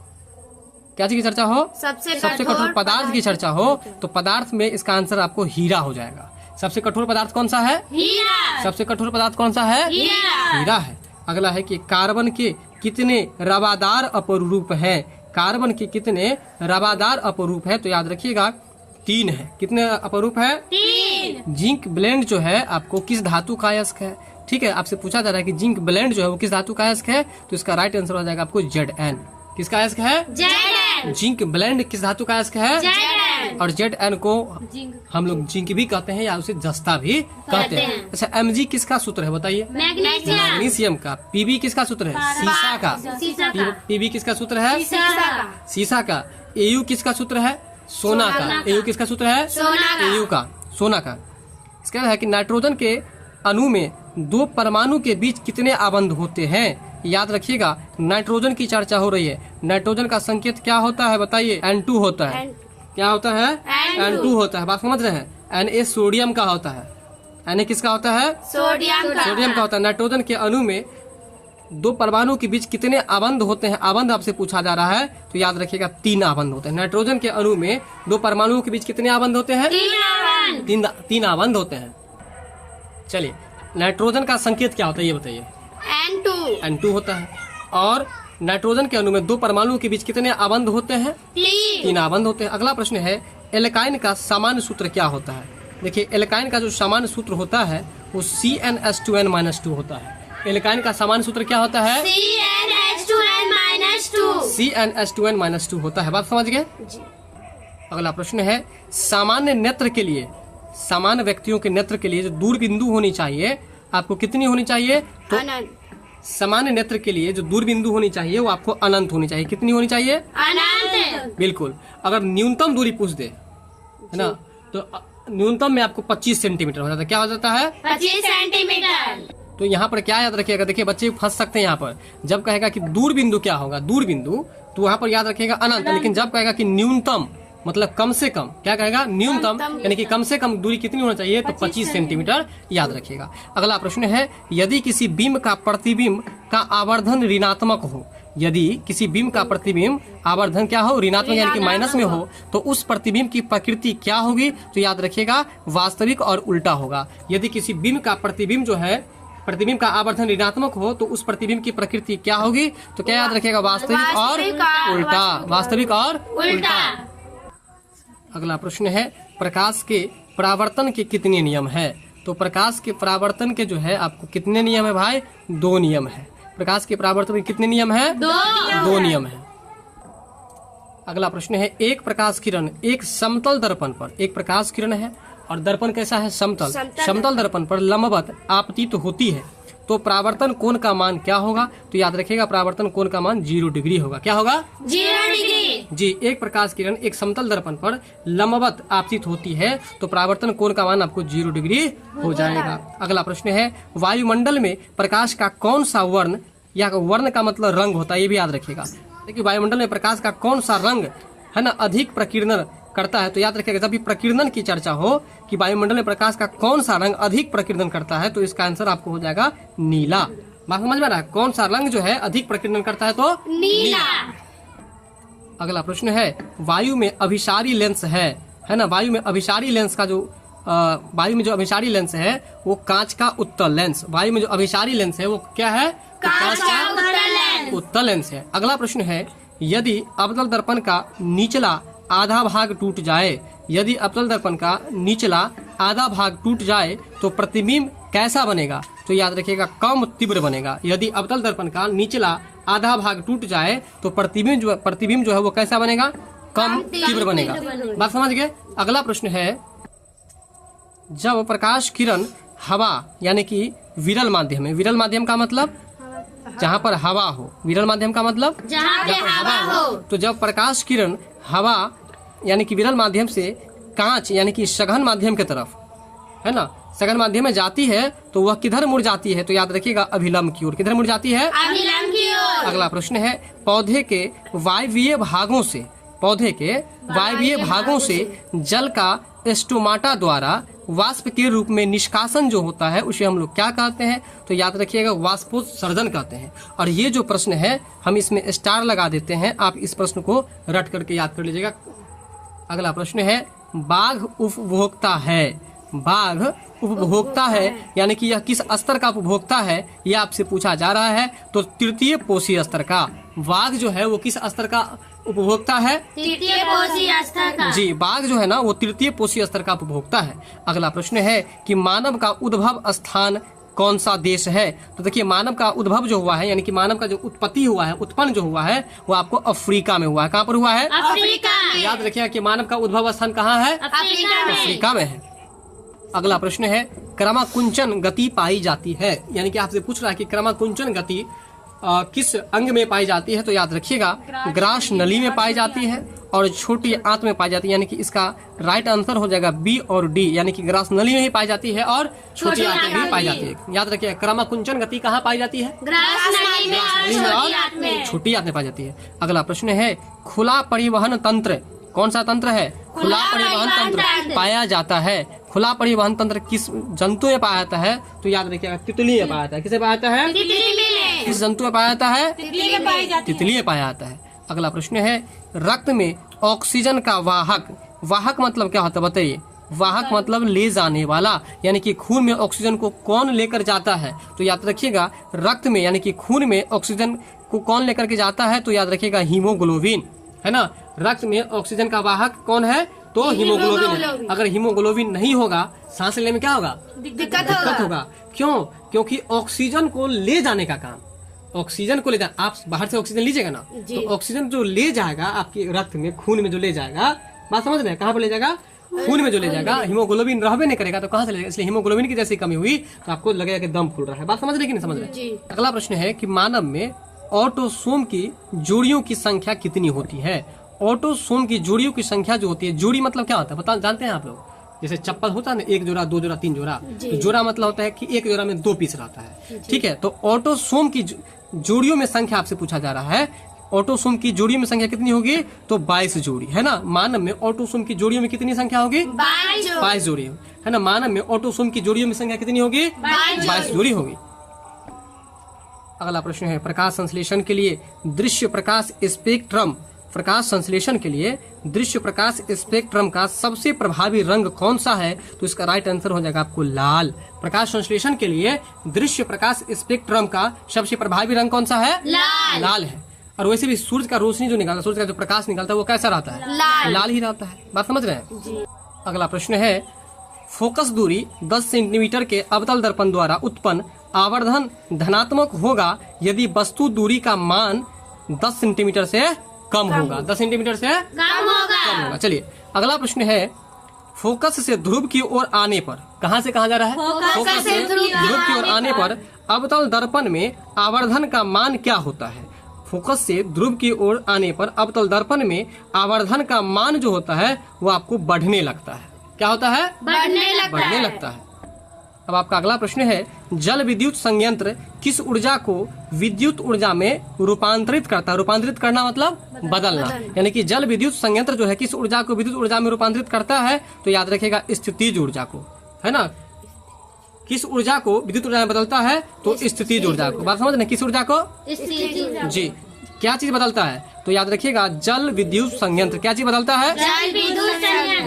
क्या चीज की चर्चा हो? सबसे कठोर पदार्थ की चर्चा हो तो पदार्थ में इसका आंसर आपको हीरा हो जाएगा। सबसे कठोर पदार्थ कौन सा है? हीरा। सबसे कठोर पदार्थ कौन सा है? हीरा है। अगला है कि कार्बन के कितने रवादार अपरूप हैं? कार्बन के कितने रवादार अपरूप है? तो याद रखिएगा 3 है। कितने अपरूप है? 3। जिंक ब्लेंड जो है आपको किस धातु का अयस्क है? ठीक है, आपसे पूछा जा रहा है कि जिंक ब्लेंड जो है वो किस धातु का अयस्क है, तो इसका राइट आंसर हो जाएगा आपको Zn। किसका अयस्क है? Zn। जिंक ब्लेंड किस धातु का अयस्क है? Zn। और Zn को हम लोग जिंक भी कहते हैं या उसे जस्ता भी कहते हैं। अच्छा, Mg किसका सूत्र है बताइए? मैग्नीशियम का। Pb किसका सूत्र है? सीसा का। Pb किसका सूत्र है? सीसा का। Au किसका सूत्र है? सोना का। Au किसका सूत्र है? Au का, सोना का। इसका है कि नाइट्रोजन के अणु में 2 परमाणु के बीच कितने आबंध होते हैं? याद रखिएगा, नाइट्रोजन की चर्चा हो रही है। नाइट्रोजन का संकेत क्या होता है बताइए? N2 होता है। क्या होता है? N2 होता है। बात समझ रहे हैं? Na सोडियम का होता है। Na किसका होता है? सोडियम का होता है। नाइट्रोजन के अणु में 2 परमाणु के बीच कितने आबंध होते हैं? आबंध आपसे पूछा जा रहा है तो याद रखिएगा 3 आबंध होते हैं। नाइट्रोजन के अणु में 2 परमाणुओं के बीच कितने आबंध होते हैं? 3 आबंध होते हैं। चलिए, नाइट्रोजन का संकेत क्या होता है ये बताइए? N2 होता है। और नाइट्रोजन के अणु में 2 परमाणुओं के बीच कितने आबंध होते हैं? 3 आबंध होते हैं। अगला प्रश्न है, एल्काइन का सामान्य सूत्र क्या होता है? देखिए एल्काइन का जो सामान्य सूत्र होता है वो CnH2n-2 होता है। एल्काइन का सामान्य सूत्र क्या होता है? CnH2n-2 होता है। बात समझ गए? अगला प्रश्न है, सामान्य नेत्र के लिए, सामान्य व्यक्तियों के नेत्र के लिए जो दूर बिंदु होनी चाहिए आपको कितनी होनी चाहिए? तो सामान्य नेत्र के लिए जो दूर बिंदु होनी चाहिए वो आपको अनंत होनी चाहिए। कितनी होनी चाहिए? अनंत। बिल्कुल। अगर न्यूनतम दूरी पूछ दे है ना, तो न्यूनतम में आपको 25 सेंटीमीटर हो जाता है। क्या हो जाता है? 25 सेंटीमीटर। तो यहाँ पर क्या याद रखिएगा? देखिए बच्चे फंस सकते हैं यहाँ पर। जब कहेगा कि दूर बिंदु क्या होगा, दूर बिंदु, तो वहाँ पर याद रखिएगा अनंत। लेकिन जब कहेगा कि न्यूनतम, मतलब कम से कम, क्या कहेगा? न्यूनतम, यानी कि कम से कम दूरी कितनी होना चाहिए? तो 25 सेंटीमीटर याद रखिएगा। अगला प्रश्न है, यदि किसी बिंब का प्रतिबिंब का आवर्धन ऋणात्मक हो, यदि किसी बिंब का प्रतिबिंब आवर्धन क्या हो? ऋणात्मक, यानी कि माइनस में हो, तो उस प्रतिबिंब की प्रकृति क्या होगी? तो याद रखिएगा वास्तविक और उल्टा होगा। यदि किसी बिंब का प्रतिबिंब जो है, प्रतिबिंब का आवर्धन ऋणात्मक हो तो उस प्रतिबिंब की प्रकृति क्या होगी? तो क्या याद रखिएगा? वास्तविक और उल्टा। वास्तविक और उल्टा। अगला प्रश्न है, प्रकाश के परावर्तन के कितने नियम है? तो प्रकाश के परावर्तन के जो है आपको कितने नियम है भाई? 2 नियम है। प्रकाश के परावर्तन के कितने नियम है? 2 नियम है। अगला प्रश्न है, एक प्रकाश किरण एक समतल दर्पण पर, एक प्रकाश किरण है और दर्पण कैसा है? समतल। समतल दर्पण पर लंबवत आपतित होती है तो परावर्तन कोण का मान क्या होगा? तो याद रखिएगा परावर्तन कोण का मान 0 डिग्री होगा। क्या होगा? 0 डिग्री। जी, एक प्रकाश किरण एक समतल दर्पण पर लंबवत आपतित होती है तो परावर्तन कोण का मान आपको 0 डिग्री हो जाएगा। अगला प्रश्न है, वायुमंडल में प्रकाश का कौन सा वर्ण, या वर्ण का मतलब रंग होता है, ये भी याद रखिएगा। देखिए वायुमंडल में प्रकाश का कौन सा रंग है ना अधिक प्रकीर्णन करता है, तो याद रखिएगा जब भी प्रकीर्णन की चर्चा हो कि वायुमंडल में प्रकाश का कौन सा रंग अधिक प्रकीर्णन करता है तो इसका आंसर आपको हो जाएगा नीला। बात समझ में आ रहा है? कौन सा रंग जो है अधिक प्रकीर्णन करता है तो नीला। अगला प्रश्न है, वायु में अभिसारी लेंस है ना, वायु में अभिसारी लेंस का जो वायु में जो अभिसारी लेंस है वो कांच का उत्तल लेंस, वायु में जो अभिसारी लेंस है वो क्या है? कांच का उत्तल लेंस। उत्तल लेंस है। अगला प्रश्न है, यदि अवतल दर्पण का निचला आधा भाग टूट जाए, यदि अवतल दर्पण का निचला आधा भाग टूट जाए तो प्रतिबिंब कैसा बनेगा? तो याद रखिएगा कम तीव्र बनेगा। यदि अवतल दर्पण का निचला आधा भाग टूट जाए तो प्रतिबिंब जो है वो कैसा बनेगा? कम तीव्र बनेगा। बात समझ गए? अगला प्रश्न है, जब प्रकाश किरण हवा यानी कि विरल माध्यम है, विरल माध्यम का मतलब जहाँ पर हवा हो, विरल माध्यम का मतलब जहाँ पे हवा हो। तो जब प्रकाश किरण हवा यानी कि विरल माध्यम से कांच यानी कि सघन माध्यम के तरफ है ना, सघन माध्यम में जाती है तो वह किधर मुड़ जाती है? तो याद रखिएगा अभिलंब की ओर। किधर मुड़ जाती है? अभिलंब की ओर। अगला प्रश्न है, पौधे के वायवीय भागों से, पौधे के वायवीय भागों से जल का स्टोमाटा द्वारा वाष्प के रूप में निष्कासन जो होता है उसे हम लोग क्या कहते हैं? तो याद रखिएगा वाष्पोत्सर्जन कहते हैं। और ये जो प्रश्न है हम इसमें स्टार लगा देते हैं, आप इस प्रश्न को रट करके याद कर लीजिएगा। अगला प्रश्न है, बाघ उपभोक्ता है, बाघ उपभोक्ता है यानी कि यह किस स्तर का उपभोक्ता है यह आपसे पूछा जा रहा है। तो तृतीय पोषी स्तर का बाघ जो है वो किस स्तर का उपभोक्ता है? तृतीय पोषी स्तर का। जी, बाघ जो है ना वो तृतीय पोषी स्तर का उपभोक्ता है। अगला प्रश्न है कि मानव का उद्भव स्थान कौन सा देश है? तो देखिए मानव का उद्भव जो हुआ है यानी कि मानव का जो उत्पत्ति हुआ है, उत्पन्न जो हुआ है वो आपको अफ्रीका में हुआ है। कहाँ पर हुआ है? अफ्रीका में। याद रखिएगा कि मानव का उद्भव स्थान कहाँ है? अफ्रीका में। अफ्रीका में है। अगला प्रश्न है, क्रमाकुंचन गति पाई जाती है, यानी कि आपसे पूछ रहा है कि क्रमाकुंचन गति किस अंग में पाई जाती है? तो याद रखिएगा ग्रास नली में पाई जाती है और छोटी आंत में पाई जाती है, यानी कि इसका राइट आंसर हो जाएगा बी और डी, यानी कि ग्रास नली में ही पाई जाती है और छोटी आंत में भी पाई जाती है। याद रखिएगा क्रमाकुंचन गति कहाँ पाई जाती है? ग्रास नली में और छोटी आंत में। छोटी आंत में पाई जाती है। अगला प्रश्न है, खुला परिवहन तंत्र कौन सा तंत्र है? खुला परिवहन तंत्र पाया जाता है। खुला परिवहन तंत्र किस जंतु में पाया जाता है? तो याद रखिएगा तितली में पाया जाता है। किसे पाया जाता है? किस जंतु में पाया जाता है? तितली में पाया जाता है। अगला प्रश्न है, रक्त में ऑक्सीजन का वाहक, वाहक मतलब क्या होता है बताइए? वाहक मतलब ले जाने वाला, यानी कि खून में ऑक्सीजन को कौन लेकर जाता है? तो याद रखिएगा रक्त में यानी कि खून में ऑक्सीजन को कौन लेकर के जाता है? तो याद रखिएगा हीमोग्लोबिन, है ना। रक्त में ऑक्सीजन का वाहक कौन है? तो हीमोग्लोबिन है। अगर हीमोग्लोबिन नहीं होगा सांस लेने में क्या होगा? दिक्कत होगा। क्यों? क्योंकि ऑक्सीजन को ले जाने का काम, ऑक्सीजन को ले जाना, आप बाहर से ऑक्सीजन लीजिएगा ना तो ऑक्सीजन जो ले जाएगा आपके रक्त में, खून में जो ले जाएगा, बात समझ रहे हैं? कहाँ पर ले जाएगा? खून में जो ले जाएगा। हीमोग्लोबिन रहबे नहीं करेगा तो कहाँ से ले जाएगा? इसलिए हीमोग्लोबिन की जैसी कमी हुई तो आपको लगेगा कि दम फूल रहा है। बात समझ रहे कि नहीं समझ रहे? अगला प्रश्न है कि मानव में ऑटोसोम की जोड़ियों की संख्या कितनी होती है? ऑटोसोम की जोड़ियों की संख्या जो होती है, जोड़ी मतलब क्या होता है पता जानते हैं आप लोग? जैसे चप्पल होता है ना, 1 जोड़ा 2 जोड़ा 3 जोड़ा, तो जोड़ा मतलब होता है कि एक जोड़ा में 2 पीस रहता है, ठीक है। तो ऑटोसोम की जोड़ियों में संख्या आपसे पूछा जा रहा है, ऑटोसोम की जोड़ियों में संख्या कितनी होगी? तो 22 जोड़ी, है ना। मानव में ऑटोसोम की जोड़ियों में कितनी संख्या होगी? 22 जोड़ी, है ना। मानव में ऑटोसोम की जोड़ियों में संख्या कितनी होगी? 22 जोड़ी होगी। अगला प्रश्न है, प्रकाश संश्लेषण के लिए दृश्य प्रकाश स्पेक्ट्रम, प्रकाश संश्लेषण के लिए दृश्य प्रकाश स्पेक्ट्रम का सबसे प्रभावी रंग कौन सा है? तो इसका राइट आंसर हो जाएगा आपको लाल। प्रकाश संश्लेषण के लिए दृश्य प्रकाश स्पेक्ट्रम का सबसे प्रभावी रंग कौन सा है? लाल है। और वैसे भी सूर्य का रोशनी जो निकलता है, सूर्य का जो प्रकाश निकलता है वो कैसा रहता है? लाल ही रहता है। बात समझ रहे हैं? अगला प्रश्न है, फोकस दूरी 10 सेंटीमीटर के अवतल दर्पण द्वारा उत्पन्न आवर्धन धनात्मक होगा यदि वस्तु दूरी का मान 10 सेंटीमीटर से कम होगा। 10 सेंटीमीटर से कम होगा। चलिए अगला प्रश्न है, फोकस से ध्रुव की ओर आने पर, कहाँ से कहाँ जा रहा है? फोकस से ध्रुव की ओर आने पर अवतल दर्पण में आवर्धन का मान क्या होता है? फोकस से ध्रुव की ओर आने पर अवतल दर्पण में आवर्धन का मान जो होता है वो आपको बढ़ने लगता है। क्या होता है? बढ़ने लगता है। अब आपका अगला प्रश्न है, जल विद्युत संयंत्र किस ऊर्जा को विद्युत ऊर्जा में रूपांतरित करता है? रूपांतरित करना मतलब बदलना, यानी कि जल विद्युत संयंत्र जो है किस ऊर्जा को विद्युत ऊर्जा में रूपांतरित करता है? तो याद रखिएगा स्थितिज ऊर्जा को, है ना। किस ऊर्जा को विद्युत ऊर्जा में बदलता है? तो स्थितिज ऊर्जा को। बात समझ रहे? किस ऊर्जा को? जी। क्या चीज बदलता है? तो याद रखिएगा जल विद्युत संयंत्र। क्या चीज बदलता है?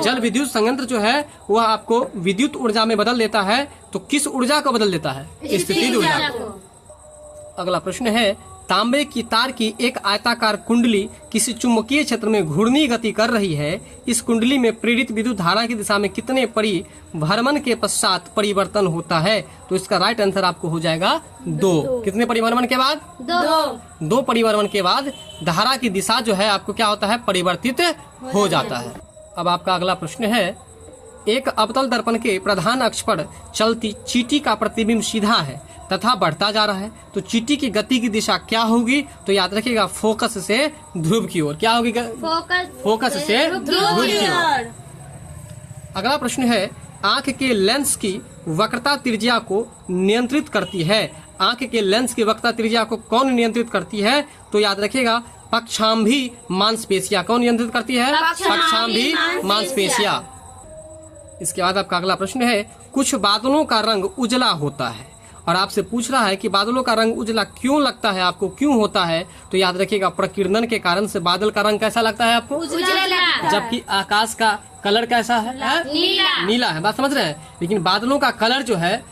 जल विद्युत संयंत्र जो है वह आपको विद्युत ऊर्जा में बदल देता है। तो किस ऊर्जा को बदल देता है? स्थितिज ऊर्जा को। अगला प्रश्न है, तांबे की तार की एक आयताकार कुंडली किसी चुंबकीय क्षेत्र में घूर्णी गति कर रही है। इस कुंडली में प्रेरित विद्युत धारा की दिशा में कितने परिभ्रमण के पश्चात परिवर्तन होता है? तो इसका राइट आंसर आपको हो जाएगा 2। कितने परिभ्रमण के बाद? 2 परिभ्रमण के बाद धारा की दिशा जो है आपको क्या होता है? परिवर्तित हो जाता है। अब आपका अगला प्रश्न है, एक अवतल दर्पण के प्रधान अक्ष पर चलती चींटी का प्रतिबिंब सीधा है तथा बढ़ता जा रहा है, तो चींटी की गति की दिशा क्या होगी? तो याद रखिएगा फोकस से ध्रुव की ओर। क्या होगी? फोकस से ध्रुव की ओर। अगला प्रश्न है, आंख के लेंस की वक्रता त्रिज्या को नियंत्रित करती है। आंख के लेंस की वक्रता त्रिज्या को कौन नियंत्रित करती है? तो याद रखिएगा पक्षांभी मांसपेशियां। कौन नियंत्रित करती है? पक्षांभी मांसपेशियां। इसके बाद आपका अगला प्रश्न है, कुछ बादलों का रंग उजला होता है और आपसे पूछ रहा है कि बादलों का रंग उजला क्यों लगता है आपको, क्यों होता है? तो याद रखिएगा प्रकीर्णन के कारण से बादल का रंग कैसा लगता है आपको? उजला। जबकि आकाश का कलर कैसा है? नीला है। बात समझ रहे हैं? लेकिन बादलों का कलर जो है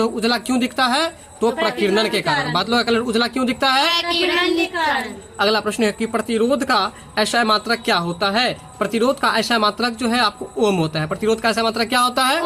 उजला क्यों दिखता है? तो प्रकीर्णन के कारण। बादलों का कलर उजला क्यों दिखता है? अगला प्रश्न है कि प्रतिरोध का ऐसा मात्रक क्या होता है? प्रतिरोध का ऐसा मात्रक जो है आपको ओम होता है। प्रतिरोध का ऐसा मात्रक क्या होता है?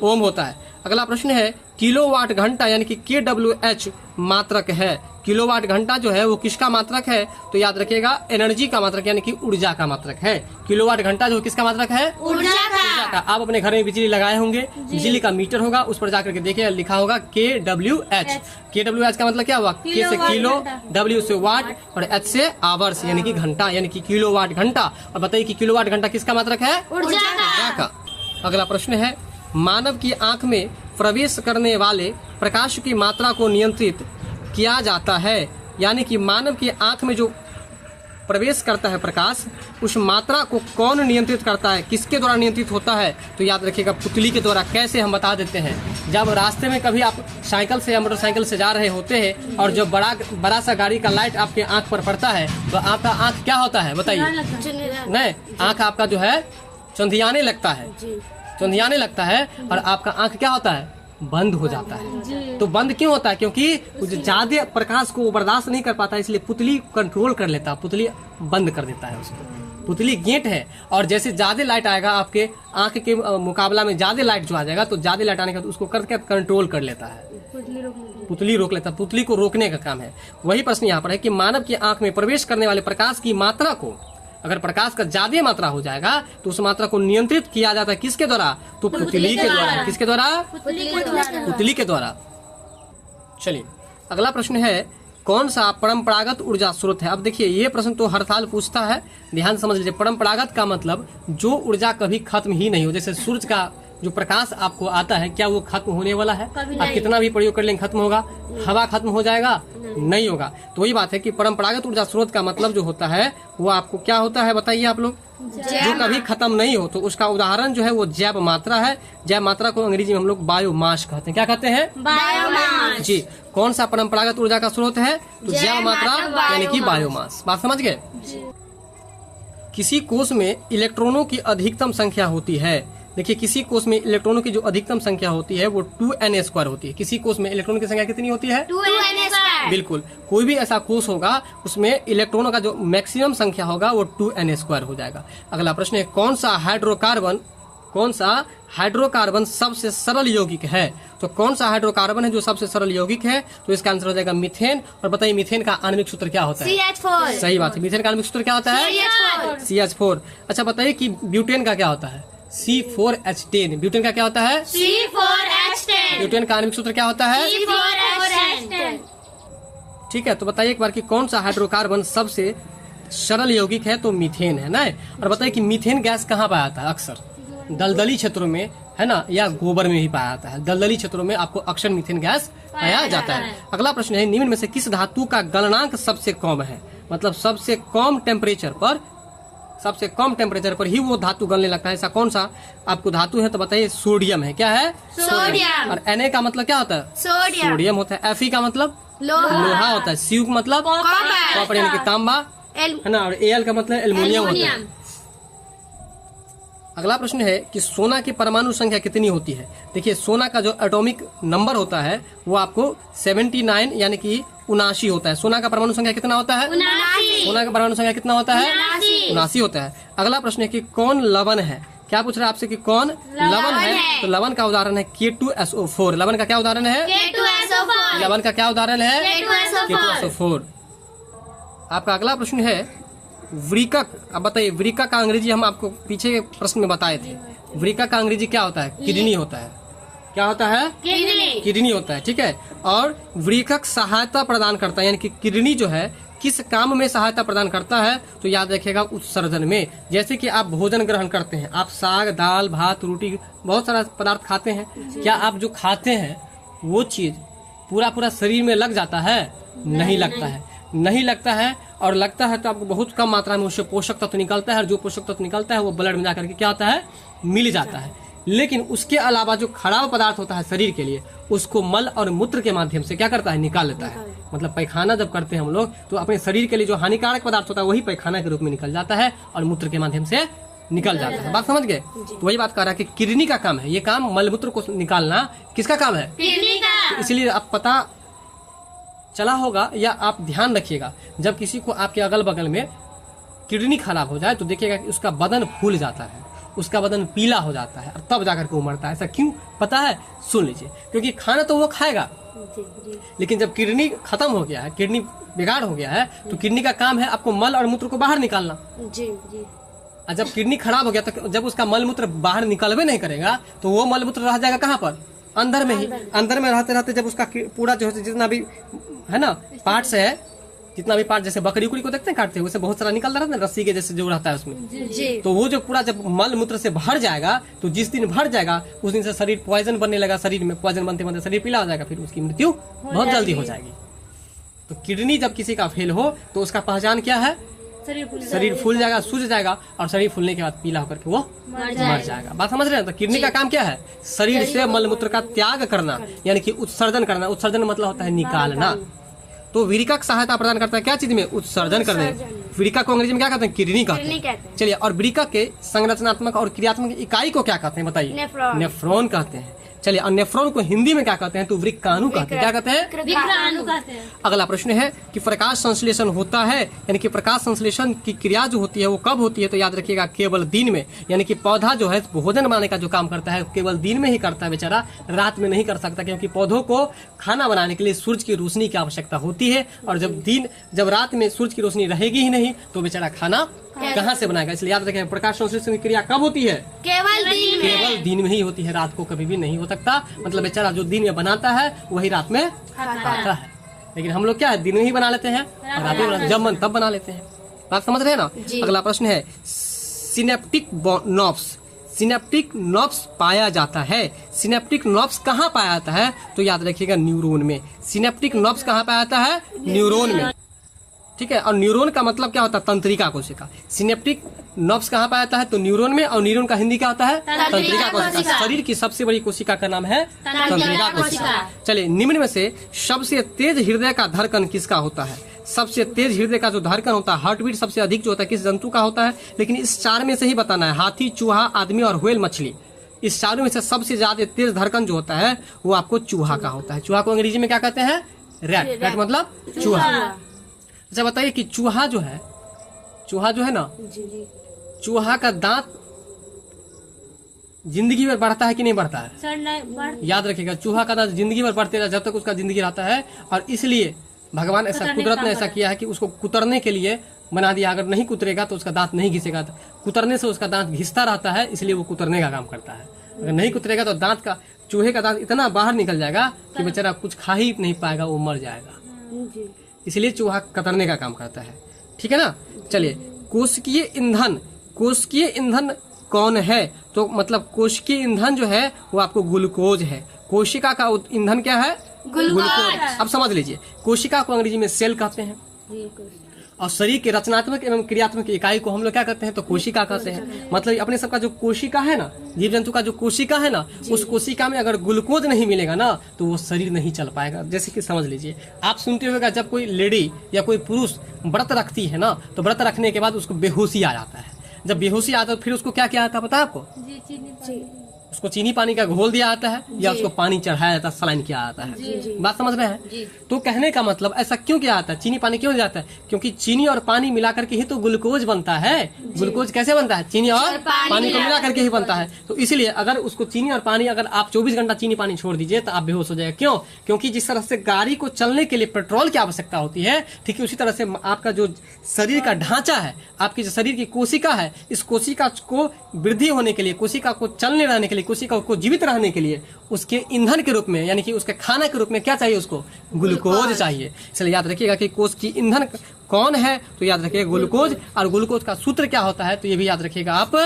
ओम होता है। अगला प्रश्न है, किलोवाट घंटा यानी कि KWH मात्रक है। किलोवाट घंटा जो है वो किसका मात्रक है? तो याद रखिएगा एनर्जी का मात्रक यानी कि ऊर्जा का मात्रक है। किलोवाट घंटा जो किसका मात्रक है? ऊर्जा का। आप अपने घर में बिजली लगाए होंगे, बिजली का मीटर होगा, उस पर जाकर के देखिए लिखा होगा KWH। KWH का मतलब क्या हुआ? K से किलो, W से वाट और H से आवर्स यानी कि घंटा, यानी कि किलोवाट घंटा। और बताइए कि किलोवाट घंटा किसका मात्रक है? ऊर्जा का। अगला प्रश्न है, मानव की आंख में प्रवेश करने वाले प्रकाश की मात्रा को नियंत्रित किया जाता है। यानी कि मानव की आंख में जो प्रवेश करता है प्रकाश, उस मात्रा को कौन नियंत्रित करता है? किसके द्वारा नियंत्रित होता है? तो याद रखिएगा पुतली के द्वारा। कैसे हम बता देते हैं, जब रास्ते में कभी आप साइकिल से या मोटरसाइकिल से जा रहे होते हैं और जब बड़ा सा गाड़ी का लाइट आपके आंख पर पड़ता है तो आपका आंख क्या होता है? बताइए। नहीं, आंख आपका जो है चंधियाने लगता है, चंधियाने लगता है और आपका आंख क्या होता है? बंद हो जाता है। तो बंद क्यों होता है? क्योंकि ज्यादा प्रकाश को बर्दाश्त नहीं कर पाता, इसलिए पुतली कंट्रोल कर लेता है, पुतली बंद कर देता है उसको। पुतली गेट है और जैसे ज्यादा लाइट आएगा आपके आंख के मुकाबला में, ज्यादा लाइट जो आ जाएगा तो ज्यादा लाइट आने का तो उसको करके कंट्रोल कर लेता है, पुतली रोक लेता है। पुतली को रोकने का काम है। वही प्रश्न यहाँ पर है कि मानव की आंख में प्रवेश करने वाले प्रकाश की मात्रा को, अगर प्रकाश का ज्यादा मात्रा हो जाएगा तो उस मात्रा को नियंत्रित किया जाता है किसके द्वारा? तो पुतली के द्वारा। किसके द्वारा? पुतली के द्वारा। चलिए अगला प्रश्न है, कौन सा परंपरागत ऊर्जा स्रोत है? अब देखिए ये प्रश्न तो हर साल पूछता है, ध्यान समझ लीजिए। परंपरागत का मतलब जो ऊर्जा कभी खत्म ही नहीं हो। जैसे सूरज का जो प्रकाश आपको आता है, क्या वो खत्म होने वाला है? आप कितना भी प्रयोग कर लेंगे खत्म होगा? हवा खत्म हो जाएगा? नहीं होगा। तो वही बात है कि परंपरागत ऊर्जा स्रोत का मतलब जो होता है वो आपको क्या होता है बताइए आप लोग? जो कभी खत्म नहीं हो। तो उसका उदाहरण जो है वो जैव मात्रा है। जैव मात्रा को अंग्रेजी में हम लोग बायोमास कहते हैं। क्या कहते हैं? बायोमास। जी। कौन सा परंपरागत ऊर्जा का स्रोत है? तो जैव मात्रा यानी कि बायोमास। बात समझ गए? किसी कोष में इलेक्ट्रॉनों की अधिकतम संख्या होती है। देखिए किसी कोष में इलेक्ट्रॉनों की जो अधिकतम संख्या होती है वो 2n² होती है। किसी कोष में इलेक्ट्रॉनों की संख्या कितनी होती है? 2n²। बिल्कुल। कोई भी ऐसा कोष होगा उसमें इलेक्ट्रॉनों का जो मैक्सिमम संख्या होगा वो 2n² हो जाएगा। अगला प्रश्न है, कौन सा हाइड्रोकार्बन सबसे सरल यौगिक है? तो कौन सा हाइड्रोकार्बन है जो सबसे सरल यौगिक है? तो इसका आंसर हो जाएगा मीथेन। और बताइए मीथेन का आणविक सूत्र क्या होता है? CH4। सही बात है। मीथेन का आणविक सूत्र क्या होता है? CH4। अच्छा बताइए कि ब्यूटेन का क्या होता है? C4H10। ब्यूटेन का क्या होता है? C4H10 ब्यूटेन का आणविक सूत्र क्या होता है? C4H10 ठीक है, तो बताइए एक बार कि कौन सा हाइड्रोकार्बन सबसे सरल यौगिक है? तो मीथेन है ना। और बताइए कि मीथेन गैस कहाँ पाया जाता है? अक्सर दलदली क्षेत्रों में, है ना, या गोबर में ही पाया जाता है। दलदली क्षेत्रों में आपको अक्सर मीथेन गैस पाया जाता है। अगला प्रश्न है, निम्न में से किस धातु का गलनांक सबसे कम है? मतलब सबसे कम टेम्परेचर पर ही वो धातु गलने लगता है। ऐसा कौन सा आपको धातु है? तो बताइए सोडियम है। क्या है? सोडियम। और Na का मतलब क्या होता है? सोडियम होता है। Fe का मतलब लोहा होता है। Cu का मतलब कॉपर यानी कि तांबा, है ना। और Al का मतलब एल्युमिनियम होता है। अगला प्रश्न है कि सोना की परमाणु संख्या कितनी होती है? देखिए, सोना का जो एटॉमिक नंबर होता है वो आपको 79 यानी कि 79 होता है। सोना का परमाणु संख्या कितना होता है? 79। सोना का परमाणु संख्या कितना होता है? 79 होता है। अगला प्रश्न है कि कौन लवण है? क्या पूछ रहा है आपसे कि कौन लवण है? तो लवण का उदाहरण है K2SO4। लवण का क्या उदाहरण है? K2SO4। लवण का क्या उदाहरण है? K2SO4। K2SO4। आपका अगला प्रश्न है वृकक। अब बताइए, वृकक का अंग्रेजी हम आपको पीछे के प्रश्न में बताए थे। वृकक का अंग्रेजी क्या होता है? किडनी होता है। क्या होता है? किडनी होता है। ठीक है। और वृकक सहायता प्रदान करता है, यानी कि किडनी जो है किस काम में सहायता प्रदान करता है? तो याद रखिएगा, उत्सर्जन में। जैसे कि आप भोजन ग्रहण करते हैं, आप साग, दाल, भात, रोटी, बहुत सारा पदार्थ खाते हैं। क्या आप जो खाते हैं वो चीज पूरा शरीर में लग जाता है? नहीं लगता है। और लगता है तो आपको बहुत कम मात्रा में उससे पोषक तत्व निकलता है। और जो पोषक तत्व निकलता है वो ब्लड में जाकर के क्या होता है? मिल जाता है। लेकिन उसके अलावा जो खराब पदार्थ होता है शरीर के लिए, उसको मल और मूत्र के माध्यम से क्या करता है? निकाल लेता है। मतलब पैखाना जब करते हैं हम लोग, तो अपने शरीर के लिए जो हानिकारक पदार्थ होता है वही पैखाना के रूप में निकल जाता है और मूत्र के माध्यम से निकल जाता है। बात समझ गए? तो वही बात कर रहा है कि किडनी का काम है, ये काम मलमूत्र को निकालना किसका काम है? किडनी का। इसलिए आप पता चला होगा या आप ध्यान रखिएगा, जब किसी को आपके अगल बगल में किडनी खराब हो जाए तो देखिएगा कि उसका बदन फूल जाता है, उसका बदन पीला हो जाता है और तब जाकर के वो मरता है। ऐसा क्यों पता है? सुन लीजिए। क्योंकि खाना तो वो खाएगा, लेकिन जब किडनी खत्म हो गया है, किडनी बेकार हो गया है, तो किडनी का काम है आपको मल और मूत्र को बाहर निकालना। और जब किडनी खराब हो गया तो जब उसका मल मूत्र बाहर निकलवे नहीं करेगा तो वो मल मूत्र रह जाएगा कहाँ पर? अंदर में ही। अंदर में रहते रहते जब उसका पूरा जो है जितना भी है ना पार्ट्स है, जितना भी पार्ट, जैसे बकरी उकड़ी को देखते हैं काटते हैं, उससे बहुत सारा निकल रहा है रस्सी के जैसे जो रहता है उसमें। तो वो जो पूरा जब मल मूत्र से भर जाएगा, तो जिस दिन भर जाएगा उस दिन से शरीर पॉइजन बनने लगा, शरीर में पॉइजन बनते बनते शरीर पीला हो जाएगा, फिर उसकी मृत्यु बहुत जल्दी हो जाएगी। तो किडनी जब किसी का फेल हो तो उसका पहचान क्या है? शरीर फूल जाएगा, सूज जाएगा और शरीर फूलने के बाद पीला होकर के वो मर जाएगा। बात समझ रहे हैं? तो किडनी का काम क्या है? शरीर से मलमूत्र का त्याग करना, यानी कि उत्सर्जन करना। उत्सर्जन मतलब होता है निकालना। तो वृकक सहायता प्रदान करता है क्या चीज में? उत्सर्जन करने। वृकक को अंग्रेजी में क्या कहते हैं? किडनी कहते हैं। चलिए, और वृकक के संरचनात्मक और क्रियात्मक इकाई को क्या कहते हैं? बताइए। नेफ्रॉन कहते हैं। चलिए, और नेफ्रॉन को हिंदी में क्या कहते हैं? तो वृक्काणु कहते हैं। क्या कहते हैं? विक्राणु कहते हैं। अगला प्रश्न है कि प्रकाश संश्लेषण होता है, यानी कि प्रकाश संश्लेषण की क्रिया जो होती है वो कब होती है? तो याद रखिएगा, केवल दिन में। यानी कि पौधा जो है भोजन बनाने का जो काम करता है केवल दिन में ही करता है बेचारा, रात में नहीं कर सकता, क्योंकि पौधों को खाना बनाने के लिए सूर्य की रोशनी की आवश्यकता होती है। और जब रात में सूर्य की रोशनी रहेगी ही नहीं तो बेचारा खाना कहाँ से बनाएगा? इसलिए याद रखें, प्रकाश संश्लेषण की क्रिया कब होती है? केवल दिन में ही होती है, रात को कभी भी नहीं हो सकता। मतलब बेचारा जो दिन में बनाता है वही रात में खाता है। लेकिन हम लोग क्या है, दिन में ही बना लेते हैं और रात में जब मन तब बना लेते हैं। बात समझ रहे हैं ना? अगला प्रश्न है, सिनेप्टिक नॉब्स। सिनेप्टिक नॉब्स पाया जाता है। सिनेप्टिक नॉब्स कहाँ पाया जाता है? तो याद रखिएगा, न्यूरॉन में। सिनेप्टिक नॉब्स कहाँ पाया जाता है? न्यूरॉन में। ठीक है। और न्यूरॉन का मतलब क्या होता है? तंत्रिका कोशिका। सिनेप्टिक नॉब्स कहाँ पाया जाता है? तो न्यूरॉन में। और न्यूरॉन का हिंदी क्या होता है? तंत्रिका कोशिका। शरीर की सबसे बड़ी कोशिका का नाम है तंत्रिका कोशिका। चलिए, निम्न में से सबसे तेज हृदय का धड़कन किसका होता है? सबसे तेज हृदय का जो धड़कन होता है, हार्ट बीट सबसे अधिक जो होता है, किस जंतु का होता है? लेकिन इस चार में से ही बताना है, हाथी, चूहा, आदमी और व्हेल मछली। इस चारों में से सबसे ज्यादा तेज धड़कन जो होता है वो आपको चूहा का होता है। चूहा को अंग्रेजी में क्या कहते हैं? रैट। रैट मतलब चूहा। अच्छा बताइए कि चूहा जो है ना, चूहा का दांत जिंदगी भर बढ़ता है कि नहीं बढ़ता है? याद रखिएगा, चूहा का दांत जिंदगी भर बढ़ते रहता है जब तक उसका जिंदगी रहता है। और इसलिए भगवान ऐसा कुतरने कुदरत का ने काम ऐसा बना। किया है कि उसको कुतरने के लिए बना दिया। अगर नहीं कुतरेगा तो उसका दांत नहीं घिसेगा, कुतरने से उसका दांत घिसता रहता है, इसलिए वो कुतरने का काम करता है। अगर नहीं कुतरेगा तो दांत का, चूहे का दांत इतना बाहर निकल जाएगा कि बेचारा कुछ खा ही नहीं पाएगा, वो मर जाएगा। इसलिए चूहा कतरने का काम करता है। ठीक है ना। चलिए, कोशिकीय ईंधन, कोशिकीय ईंधन कौन है? तो मतलब कोशिकीय ईंधन जो है वो आपको ग्लूकोज है। कोशिका का ईंधन क्या है? ग्लूकोज। अब समझ लीजिए, कोशिका को अंग्रेजी में सेल कहते हैं, और शरीर के रचनात्मक एवं क्रियात्मक इकाई को हम लोग क्या कहते हैं? तो कोशिका कहते हैं। मतलब अपने सबका जो कोशिका है ना, जीव जंतु का जो कोशिका है ना, उस कोशिका में अगर ग्लूकोज नहीं मिलेगा ना तो वो शरीर नहीं चल पाएगा। जैसे कि समझ लीजिए, आप सुनते होगा जब कोई लेडी या कोई पुरुष व्रत रखती है ना, तो व्रत रखने के बाद उसको बेहोशी आ जाता है। जब बेहोशी आता है तो फिर उसको क्या क्या आता है पता है आपको? उसको चीनी पानी का घोल दिया जाता है या उसको पानी चढ़ाया जाता है, सलाइन किया जाता है। बात समझ रहे हैं? तो कहने का मतलब ऐसा क्यों किया जाता है? चीनी पानी क्यों जाता है? क्योंकि चीनी और पानी मिला करके ही तो ग्लूकोज बनता है। ग्लूकोज कैसे बनता है? चीनी और पानी को मिला करके ही बनता है। तो इसलिए अगर उसको चीनी और पानी, अगर आप 24 घंटा चीनी पानी छोड़ दीजिए तो आप बेहोश हो जाएगा। क्यों? क्योंकि जिस तरह से गाड़ी को चलने के लिए पेट्रोल की आवश्यकता होती है, ठीक है उसी तरह से आपका जो शरीर का ढांचा है, आपकी जो शरीर की कोशिका है, इस कोशिका को वृद्धि होने के लिए, कोशिका को चलने रहने के लिए, कोशिका को जीवित रहने के लिए उसके ईंधन के रूप में, यानी कि उसके खाना के रूप में क्या चाहिए? उसको ग्लूकोज चाहिए। इसलिए याद रखिएगा कि कोश की ईंधन कौन है? तो याद रखिएगा ग्लूकोज। और ग्लूकोज का सूत्र क्या होता है? तो ये भी याद रखिएगा आप।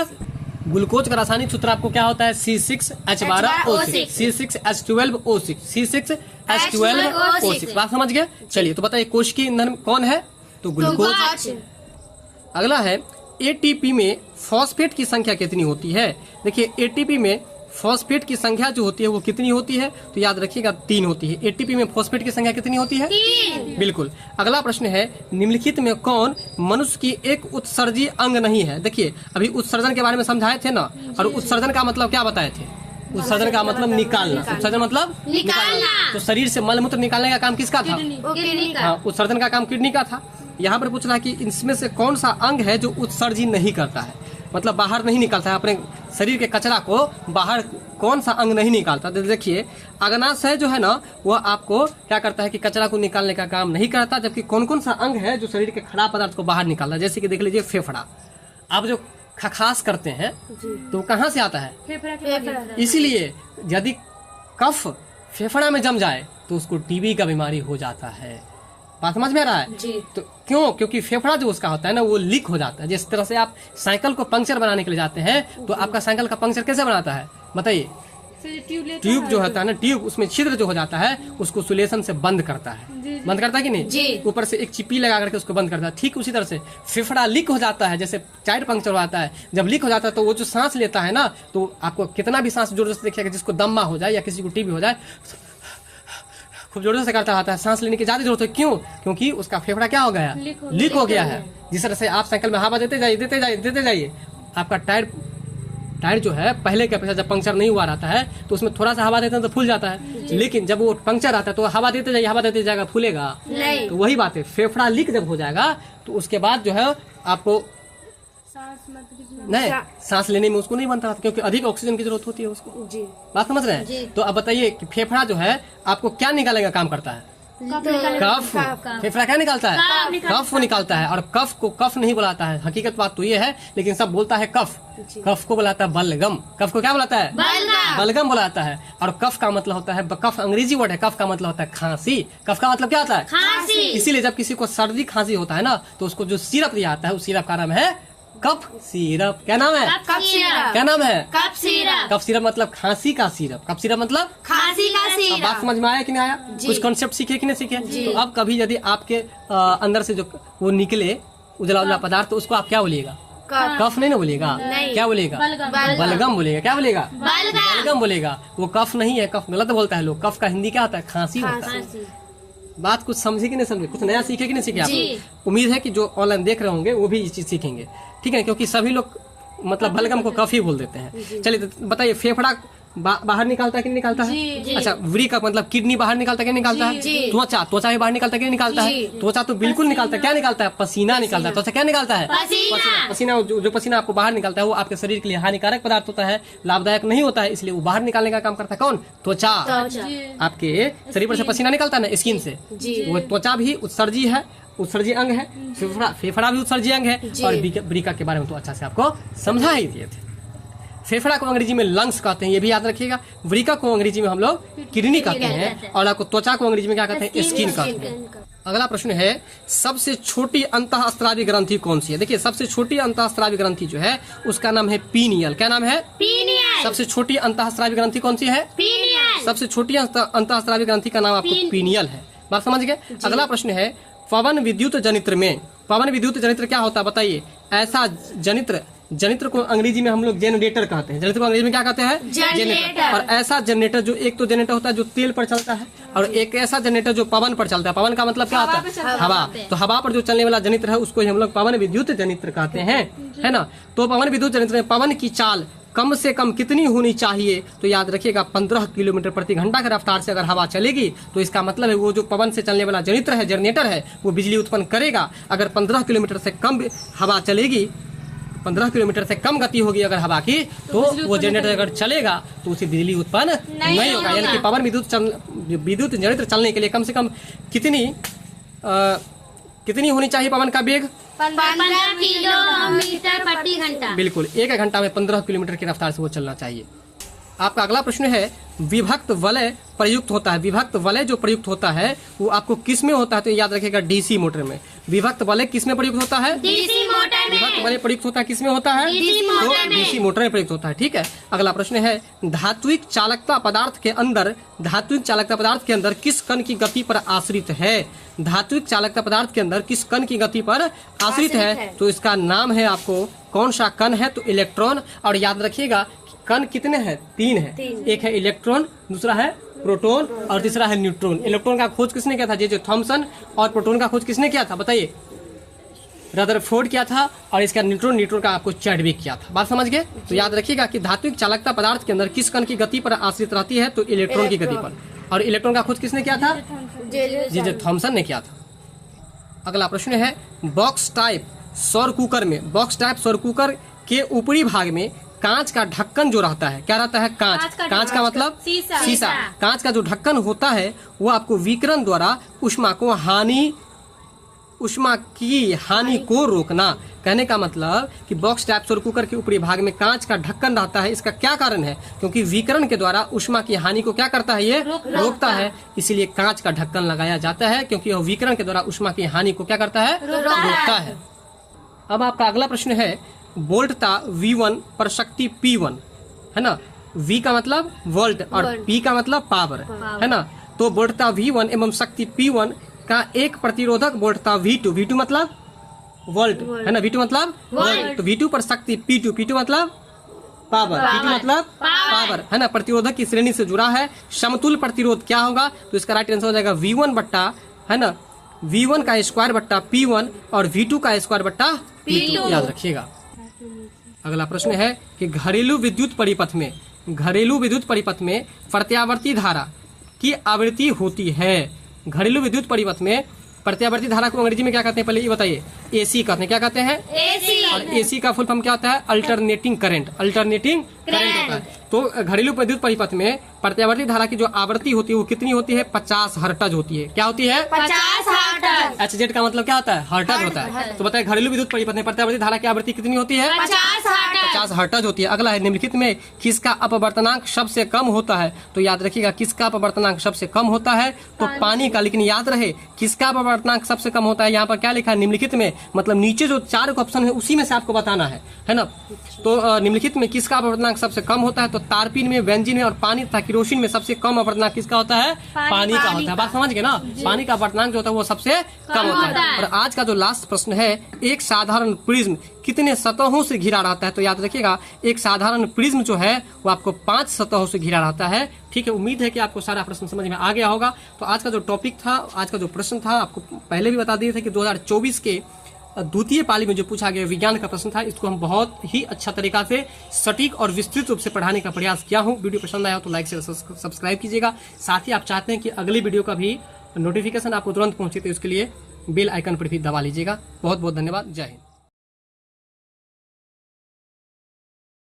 ग्लूकोज का रासायनिक सूत्र आपको क्या होता है? C6H12O6, C6H12O6, C6H12O6। बात समझ गए? चलिए, तो बताइए कोश की ईंधन कौन है? तो ग्लूकोज। अगला है, एटीपी में फॉस्फेट की संख्या कितनी होती है? देखिए, एटीपी में फॉस्फेट की संख्या जो होती है वो कितनी होती है? तो याद रखिएगा 3 होती है। एटीपी में फॉस्फेट की संख्या कितनी होती है? 3। बिल्कुल। अगला प्रश्न है, निम्नलिखित में कौन मनुष्य की एक उत्सर्जी अंग नहीं है? देखिए, अभी उत्सर्जन के बारे में समझाए थे ना, और उत्सर्जन का मतलब क्या बताए थे? उत्सर्जन का मतलब निकालना। उत्सर्जन मतलब निकालना। तो शरीर से मलमूत्र निकालने का काम किसका था? हाँ, उत्सर्जन का काम किडनी का था। यहाँ पर पूछ रहा है कि इनमें से कौन सा अंग है जो उत्सर्जन नहीं करता है, मतलब बाहर नहीं निकालता है अपने शरीर के कचरा को बाहर, कौन सा अंग नहीं निकालता? तो देखिए, अग्नाशय जो है ना, वो आपको क्या करता है कि कचरा को निकालने का काम नहीं करता। जबकि कौन कौन सा अंग है जो शरीर के खराब पदार्थ को बाहर निकालता है? जैसे कि देख लीजिए, फेफड़ा। आप जो खखास करते हैं तो कहाँ से आता है? इसीलिए यदि कफ फेफड़ा में जम जाए तो उसको टीबी का बीमारी हो जाता है। बात समझ में आ रहा है? तो क्यों? क्योंकि फेफड़ा जो उसका होता है ना, वो लीक हो जाता है। जिस तरह से आप साइकिल को पंक्चर बनाने के लिए जाते हैं, तो आपका साइकिल का पंक्चर कैसे बनाता है बताइए? ट्यूब जो होता है ना, ट्यूब, उसमें छिद्र जो हो जाता है उसको सुलेशन से बंद करता है। बंद करता है कि नहीं? ऊपर से एक चिप्पी लगा करके उसको बंद करता है। ठीक उसी तरह से फेफड़ा लीक हो जाता है, जैसे टायर पंक्चर हो जाता है। जब लीक हो जाता है तो वो जो सांस लेता है ना, तो आपको कितना भी सांस जोर से देखिएगा, जिसको दम्मा हो जाए या किसी को टीबी हो जाए, खूब जोर से करता रहता है, सांस लेने की ज्यादा जरूरत है। क्यों? क्योंकि उसका फेफड़ा क्या हो गया? लीक हो गया है। जिस तरह से आप साइकिल में हवा देते जाइए, आपका टायर जो है पहले के अपेक्षा जब पंक्चर नहीं हुआ रहता है तो उसमें थोड़ा सा हवा देते हैं तो फूल जाता है, लेकिन जब वो पंक्चर आता है तो हवा देते जाएगा, फूलेगा नहीं। तो वही बात है, फेफड़ा लीक जब हो जाएगा तो उसके बाद जो है आपको नहीं, सांस लेने में उसको नहीं बनता, क्योंकि अधिक ऑक्सीजन की जरूरत होती है उसको। बात समझ रहे हैं? तो अब बताइए कि फेफड़ा जो है आपको क्या निकालने का काम करता है? कफ। फेफड़ा क्या निकालता है? कफ को निकालता है। और कफ को कफ नहीं बुलाता है, हकीकत बात तो ये है, लेकिन सब बोलता है कफ। कफ को बुलाता है बलगम। कफ को क्या बुलाता है? बलगम बुलाता है। और कफ का मतलब होता है, कफ अंग्रेजी वर्ड है, कफ का मतलब होता है खांसी। कफ का मतलब क्या होता है? खांसी। इसीलिए जब किसी को सर्दी खांसी होता है ना, तो उसको जो सिरप दिया जाता है उस सिरप का नाम है कफ सिरप। क्या नाम है? Cough syrup. क्या नाम है? Cough syrup. कफ सिरप मतलब खांसी का सिरप। कफ सिरप मतलब खांसी का सिरप। बात समझ में आया कि नहीं आया? कुछ कॉन्सेप्ट सीखे कि नहीं सीखे? तो अब कभी यदि आपके अंदर से जो वो निकले उजला उजला पदार्थ, तो उसको आप क्या बोलिएगा? कफ नहीं ना बोलिएगा, क्या बोलेगा? बलगम बोलेगा। क्या बोलेगा? बलगम बोलेगा। वो कफ नहीं है, कफ गलत बोलता है लोग। कफ का हिंदी क्या होता है? खांसी होता है। बात कुछ समझे कि नहीं समझे? कुछ नया सीखे कि नहीं सीखे आप? उम्मीद है कि जो ऑनलाइन देख रहे होंगे वो भी ये चीज सीखेंगे, ठीक है? क्योंकि सभी लोग मतलब बलगम को कफ ही बोल देते हैं। चलिए, तो बताइए फेफड़ा बाहर निकालता है कि नहीं निकालता है? अच्छा, वृक्क मतलब किडनी बाहर निकालता है कि नहीं निकालता है? त्वचा भी बाहर निकालता है कि नहीं निकालता है? त्वचा तो बिल्कुल निकालता है। क्या निकालता है? पसीना निकालता है। त्वचा क्या निकालता है? पसीना। जो पसीना आपको बाहर निकालता है वो आपके शरीर के लिए हानिकारक पदार्थ होता है, लाभदायक नहीं होता है, इसलिए वो बाहर निकालने का काम करता है कौन? त्वचा। आपके शरीर पर से पसीना निकलता है ना स्किन से, वो त्वचा भी उत्सर्जी है, उत्सर्जी अंग है। फेफड़ा भी उत्सर्जी अंग है। और वृक्क के बारे में तो अच्छा से आपको समझा ही दिए थे। फेफड़ा को अंग्रेजी में लंग्स कहते हैं, ये भी याद रखिएगा। वृक्क को अंग्रेजी में हम लोग किडनी कहते हैं, और आपको त्वचा को अंग्रेजी में क्या कहते हैं? स्किन कहते हैं। अगला प्रश्न है, सबसे छोटी अंतःस्रावी ग्रंथि कौन सी है? देखिए, सबसे छोटी अंतःस्रावी ग्रंथि जो है उसका नाम है पीनियल। क्या नाम है? पीनियल। सबसे छोटी अंतःस्रावी ग्रंथि कौन सी है? पीनियल। सबसे छोटी अंतःस्रावी ग्रंथि का नाम आपको पीनियल है। बात समझ गए? अगला प्रश्न है, पवन विद्युत जनित्र में, पवन विद्युत जनित्र क्या होता है बताइए? ऐसा जनित्र को अंग्रेजी में हम लोग जनरेटर कहते हैं। जनित्र को अंग्रेजी में क्या कहते हैं? जनरेटर। और ऐसा जनरेटर जो, एक तो जनरेटर होता है जो तेल पर चलता है, और एक ऐसा जनरेटर जो पवन पर चलता है। पवन का मतलब क्या होता है? हवा। तो हवा पर जो चलने वाला जनित्र है उसको हम लोग पवन विद्युत जनित्र कहते हैं, है ना। तो पवन विद्युत जनित्र में पवन की चाल कम से कम कितनी होनी चाहिए? तो याद रखिएगा 15 किलोमीटर प्रति घंटा की रफ्तार से अगर हवा चलेगी तो इसका मतलब है वो जो पवन से चलने वाला जनित्र है, जनरेटर है, वो बिजली उत्पन्न करेगा। अगर 15 किलोमीटर से कम हवा चलेगी, 15 किलोमीटर से कम गति होगी अगर हवा की, तो वो जनरेटर अगर चलेगा तो उसे बिजली उत्पन्न नहीं होगा। यानी कि पवन विद्युत जनरेटर चलने के लिए कम से कम कितनी होनी चाहिए पवन का वेग? 15 किलोमीटर प्रति घंटा। बिल्कुल, 1 घंटा में 15 किलोमीटर की रफ्तार से वो चलना चाहिए। आपका अगला प्रश्न है, विभक्त वलय प्रयुक्त होता है। विभक्त वलय जो प्रयुक्त होता है वो आपको किस में होता है? तो याद रखिएगा डीसी मोटर में। विभक्त वलय किस में प्रयुक्त होता है? डीसी मोटर में। विभक्त वलय प्रयुक्त होता है किस में होता है? डीसी मोटर में प्रयुक्त होता है। ठीक है। अगला प्रश्न है, धात्विक चालकता पदार्थ के अंदर किस कण की गति पर आश्रित है? धात्विक चालकता पदार्थ के अंदर किस कण की गति पर आश्रित है? तो इसका नाम है, आपको कौन सा कण है? तो इलेक्ट्रॉन। और याद रखिएगा कण कितने हैं? 3 है। एक है इलेक्ट्रॉन, दूसरा है प्रोटॉन, और तीसरा है न्यूट्रॉन। इलेक्ट्रॉन का खोज किसने किया था? J Thomson. और प्रोटॉन का खोज किसने किया था बताइए? रदरफोर्ड किया था। और इसका न्यूट्रॉन का आपको चैडविक किया था। बात समझ गए? तो याद रखिएगा कि धात्विक चालकता पदार्थ के अंदर किस कण की गति पर आश्रित रहती है? तो इलेक्ट्रॉन की गति पर। और इलेक्ट्रॉन का खोज किसने किया था? जे थॉमसन ने किया था। अगला प्रश्न है, बॉक्स टाइप सौर कुकर के ऊपरी भाग में कांच का ढक्कन जो रहता है, क्या रहता है? कांच का मतलब शीशा। कांच का जो ढक्कन होता है वो आपको विकिरण द्वारा उष्मा की हानि को रोकना। कहने का मतलब कि बॉक्स टाइप सौर कुकर के ऊपरी भाग में कांच का ढक्कन रहता है। इसका क्या कारण है? क्योंकि विकिरण के द्वारा उष्मा की हानि को क्या करता है? ये रोकता है। इसीलिए कांच का ढक्कन लगाया जाता है, क्योंकि यह विकिरण के द्वारा उष्मा की हानि को क्या करता है? रोकता है। अब आपका अगला प्रश्न है, वोल्टता V1 पर शक्ति P1, है ना। V का मतलब वोल्ट और P का मतलब पावर, है ना। तो वोल्टता V1 एवं शक्ति P1 का एक प्रतिरोधक वोल्टता V2 मतलब वोल्ट, है ना। V2 मतलब वोल्ट। तो V2 पर शक्ति P2 मतलब पावर, P2 मतलब पावर, है ना। प्रतिरोधक की श्रेणी से जुड़ा है। समतुल्य प्रतिरोध क्या होगा? तो इसका राइट आंसर हो जाएगा V1 बट्टा, है ना, V1 का स्क्वायर बट्टा P1 और V2 का स्क्वायर बट्टा P2। याद रखिएगा। अगला प्रश्न है कि घरेलू विद्युत परिपथ में प्रत्यावर्ती धारा की आवृत्ति होती है। घरेलू विद्युत परिपथ में प्रत्यावर्ती धारा को अंग्रेजी में क्या कहते हैं? पहले ये बताइए। एसी कहते हैं। क्या कहते हैं? एसी। और एसी का फुल फॉर्म क्या होता है? अल्टरनेटिंग करंट होता है। तो घरेलू विद्युत परिपथ में प्रत्यावर्ती धारा की जो आवृत्ति होती है वो कितनी होती है? 50 हर्ट्ज होती है। क्या होती है? 50 हर्ट्ज। HZ का मतलब क्या होता है? हर्ट्ज होता है। तो बताइए घरेलू विद्युत परिपथ में प्रत्यावर्ती धारा की आवृत्ति कितनी होती है? 50 हर्ट्ज होती है। अगला है, निम्नलिखित में किसका अपवर्तनांक सबसे कम होता है? तो याद रखिएगा किसका अपवर्तनांक सबसे कम होता है? तो पानी का। लेकिन याद रहे किसका अपवर्तनांक सबसे कम होता है? यहाँ पर क्या लिखा है? निम्नलिखित में, मतलब नीचे जो 4 ऑप्शन है उसी में से आपको बताना है ना। तो निम्नलिखित में किसका अपवर्तनांक सबसे कम होता है? तो तारपीन में, बेंजीन में और पानी तथा केरोसिन में सबसे कम अपवर्तनांक किसका होता है? पानी का होता है। बात समझ गए ना। पानी का अपवर्तनांक जो होता है वो सबसे कम होता है। और आज का जो लास्ट प्रश्न है, एक साधारण प्रिज्म कितने सतहों से घिरा रहता है? तो याद रखिएगा एक साधारण प्रिज्म जो है वो आपको 5 सतहों से घिरा रहता है। ठीक है। उम्मीद है कि आपको सारा प्रश्न समझ में आ गया होगा। तो आज का जो टॉपिक था, आज का जो प्रश्न था, आपको पहले भी बता दिए थे कि 2024 के द्वितीय पाली में जो पूछा गया विज्ञान का प्रश्न था, इसको हम बहुत ही अच्छा तरीका से सटीक और विस्तृत रूप से पढ़ाने का प्रयास किया हूँ। वीडियो पसंद आया हो तो लाइक से सब्सक्राइब कीजिएगा। साथ ही आप चाहते हैं कि अगली वीडियो का भी नोटिफिकेशन आपको तुरंत पहुंचे तो इसके लिए बेल आइकन पर भी दबा लीजिएगा। बहुत बहुत धन्यवाद। जय हिंद।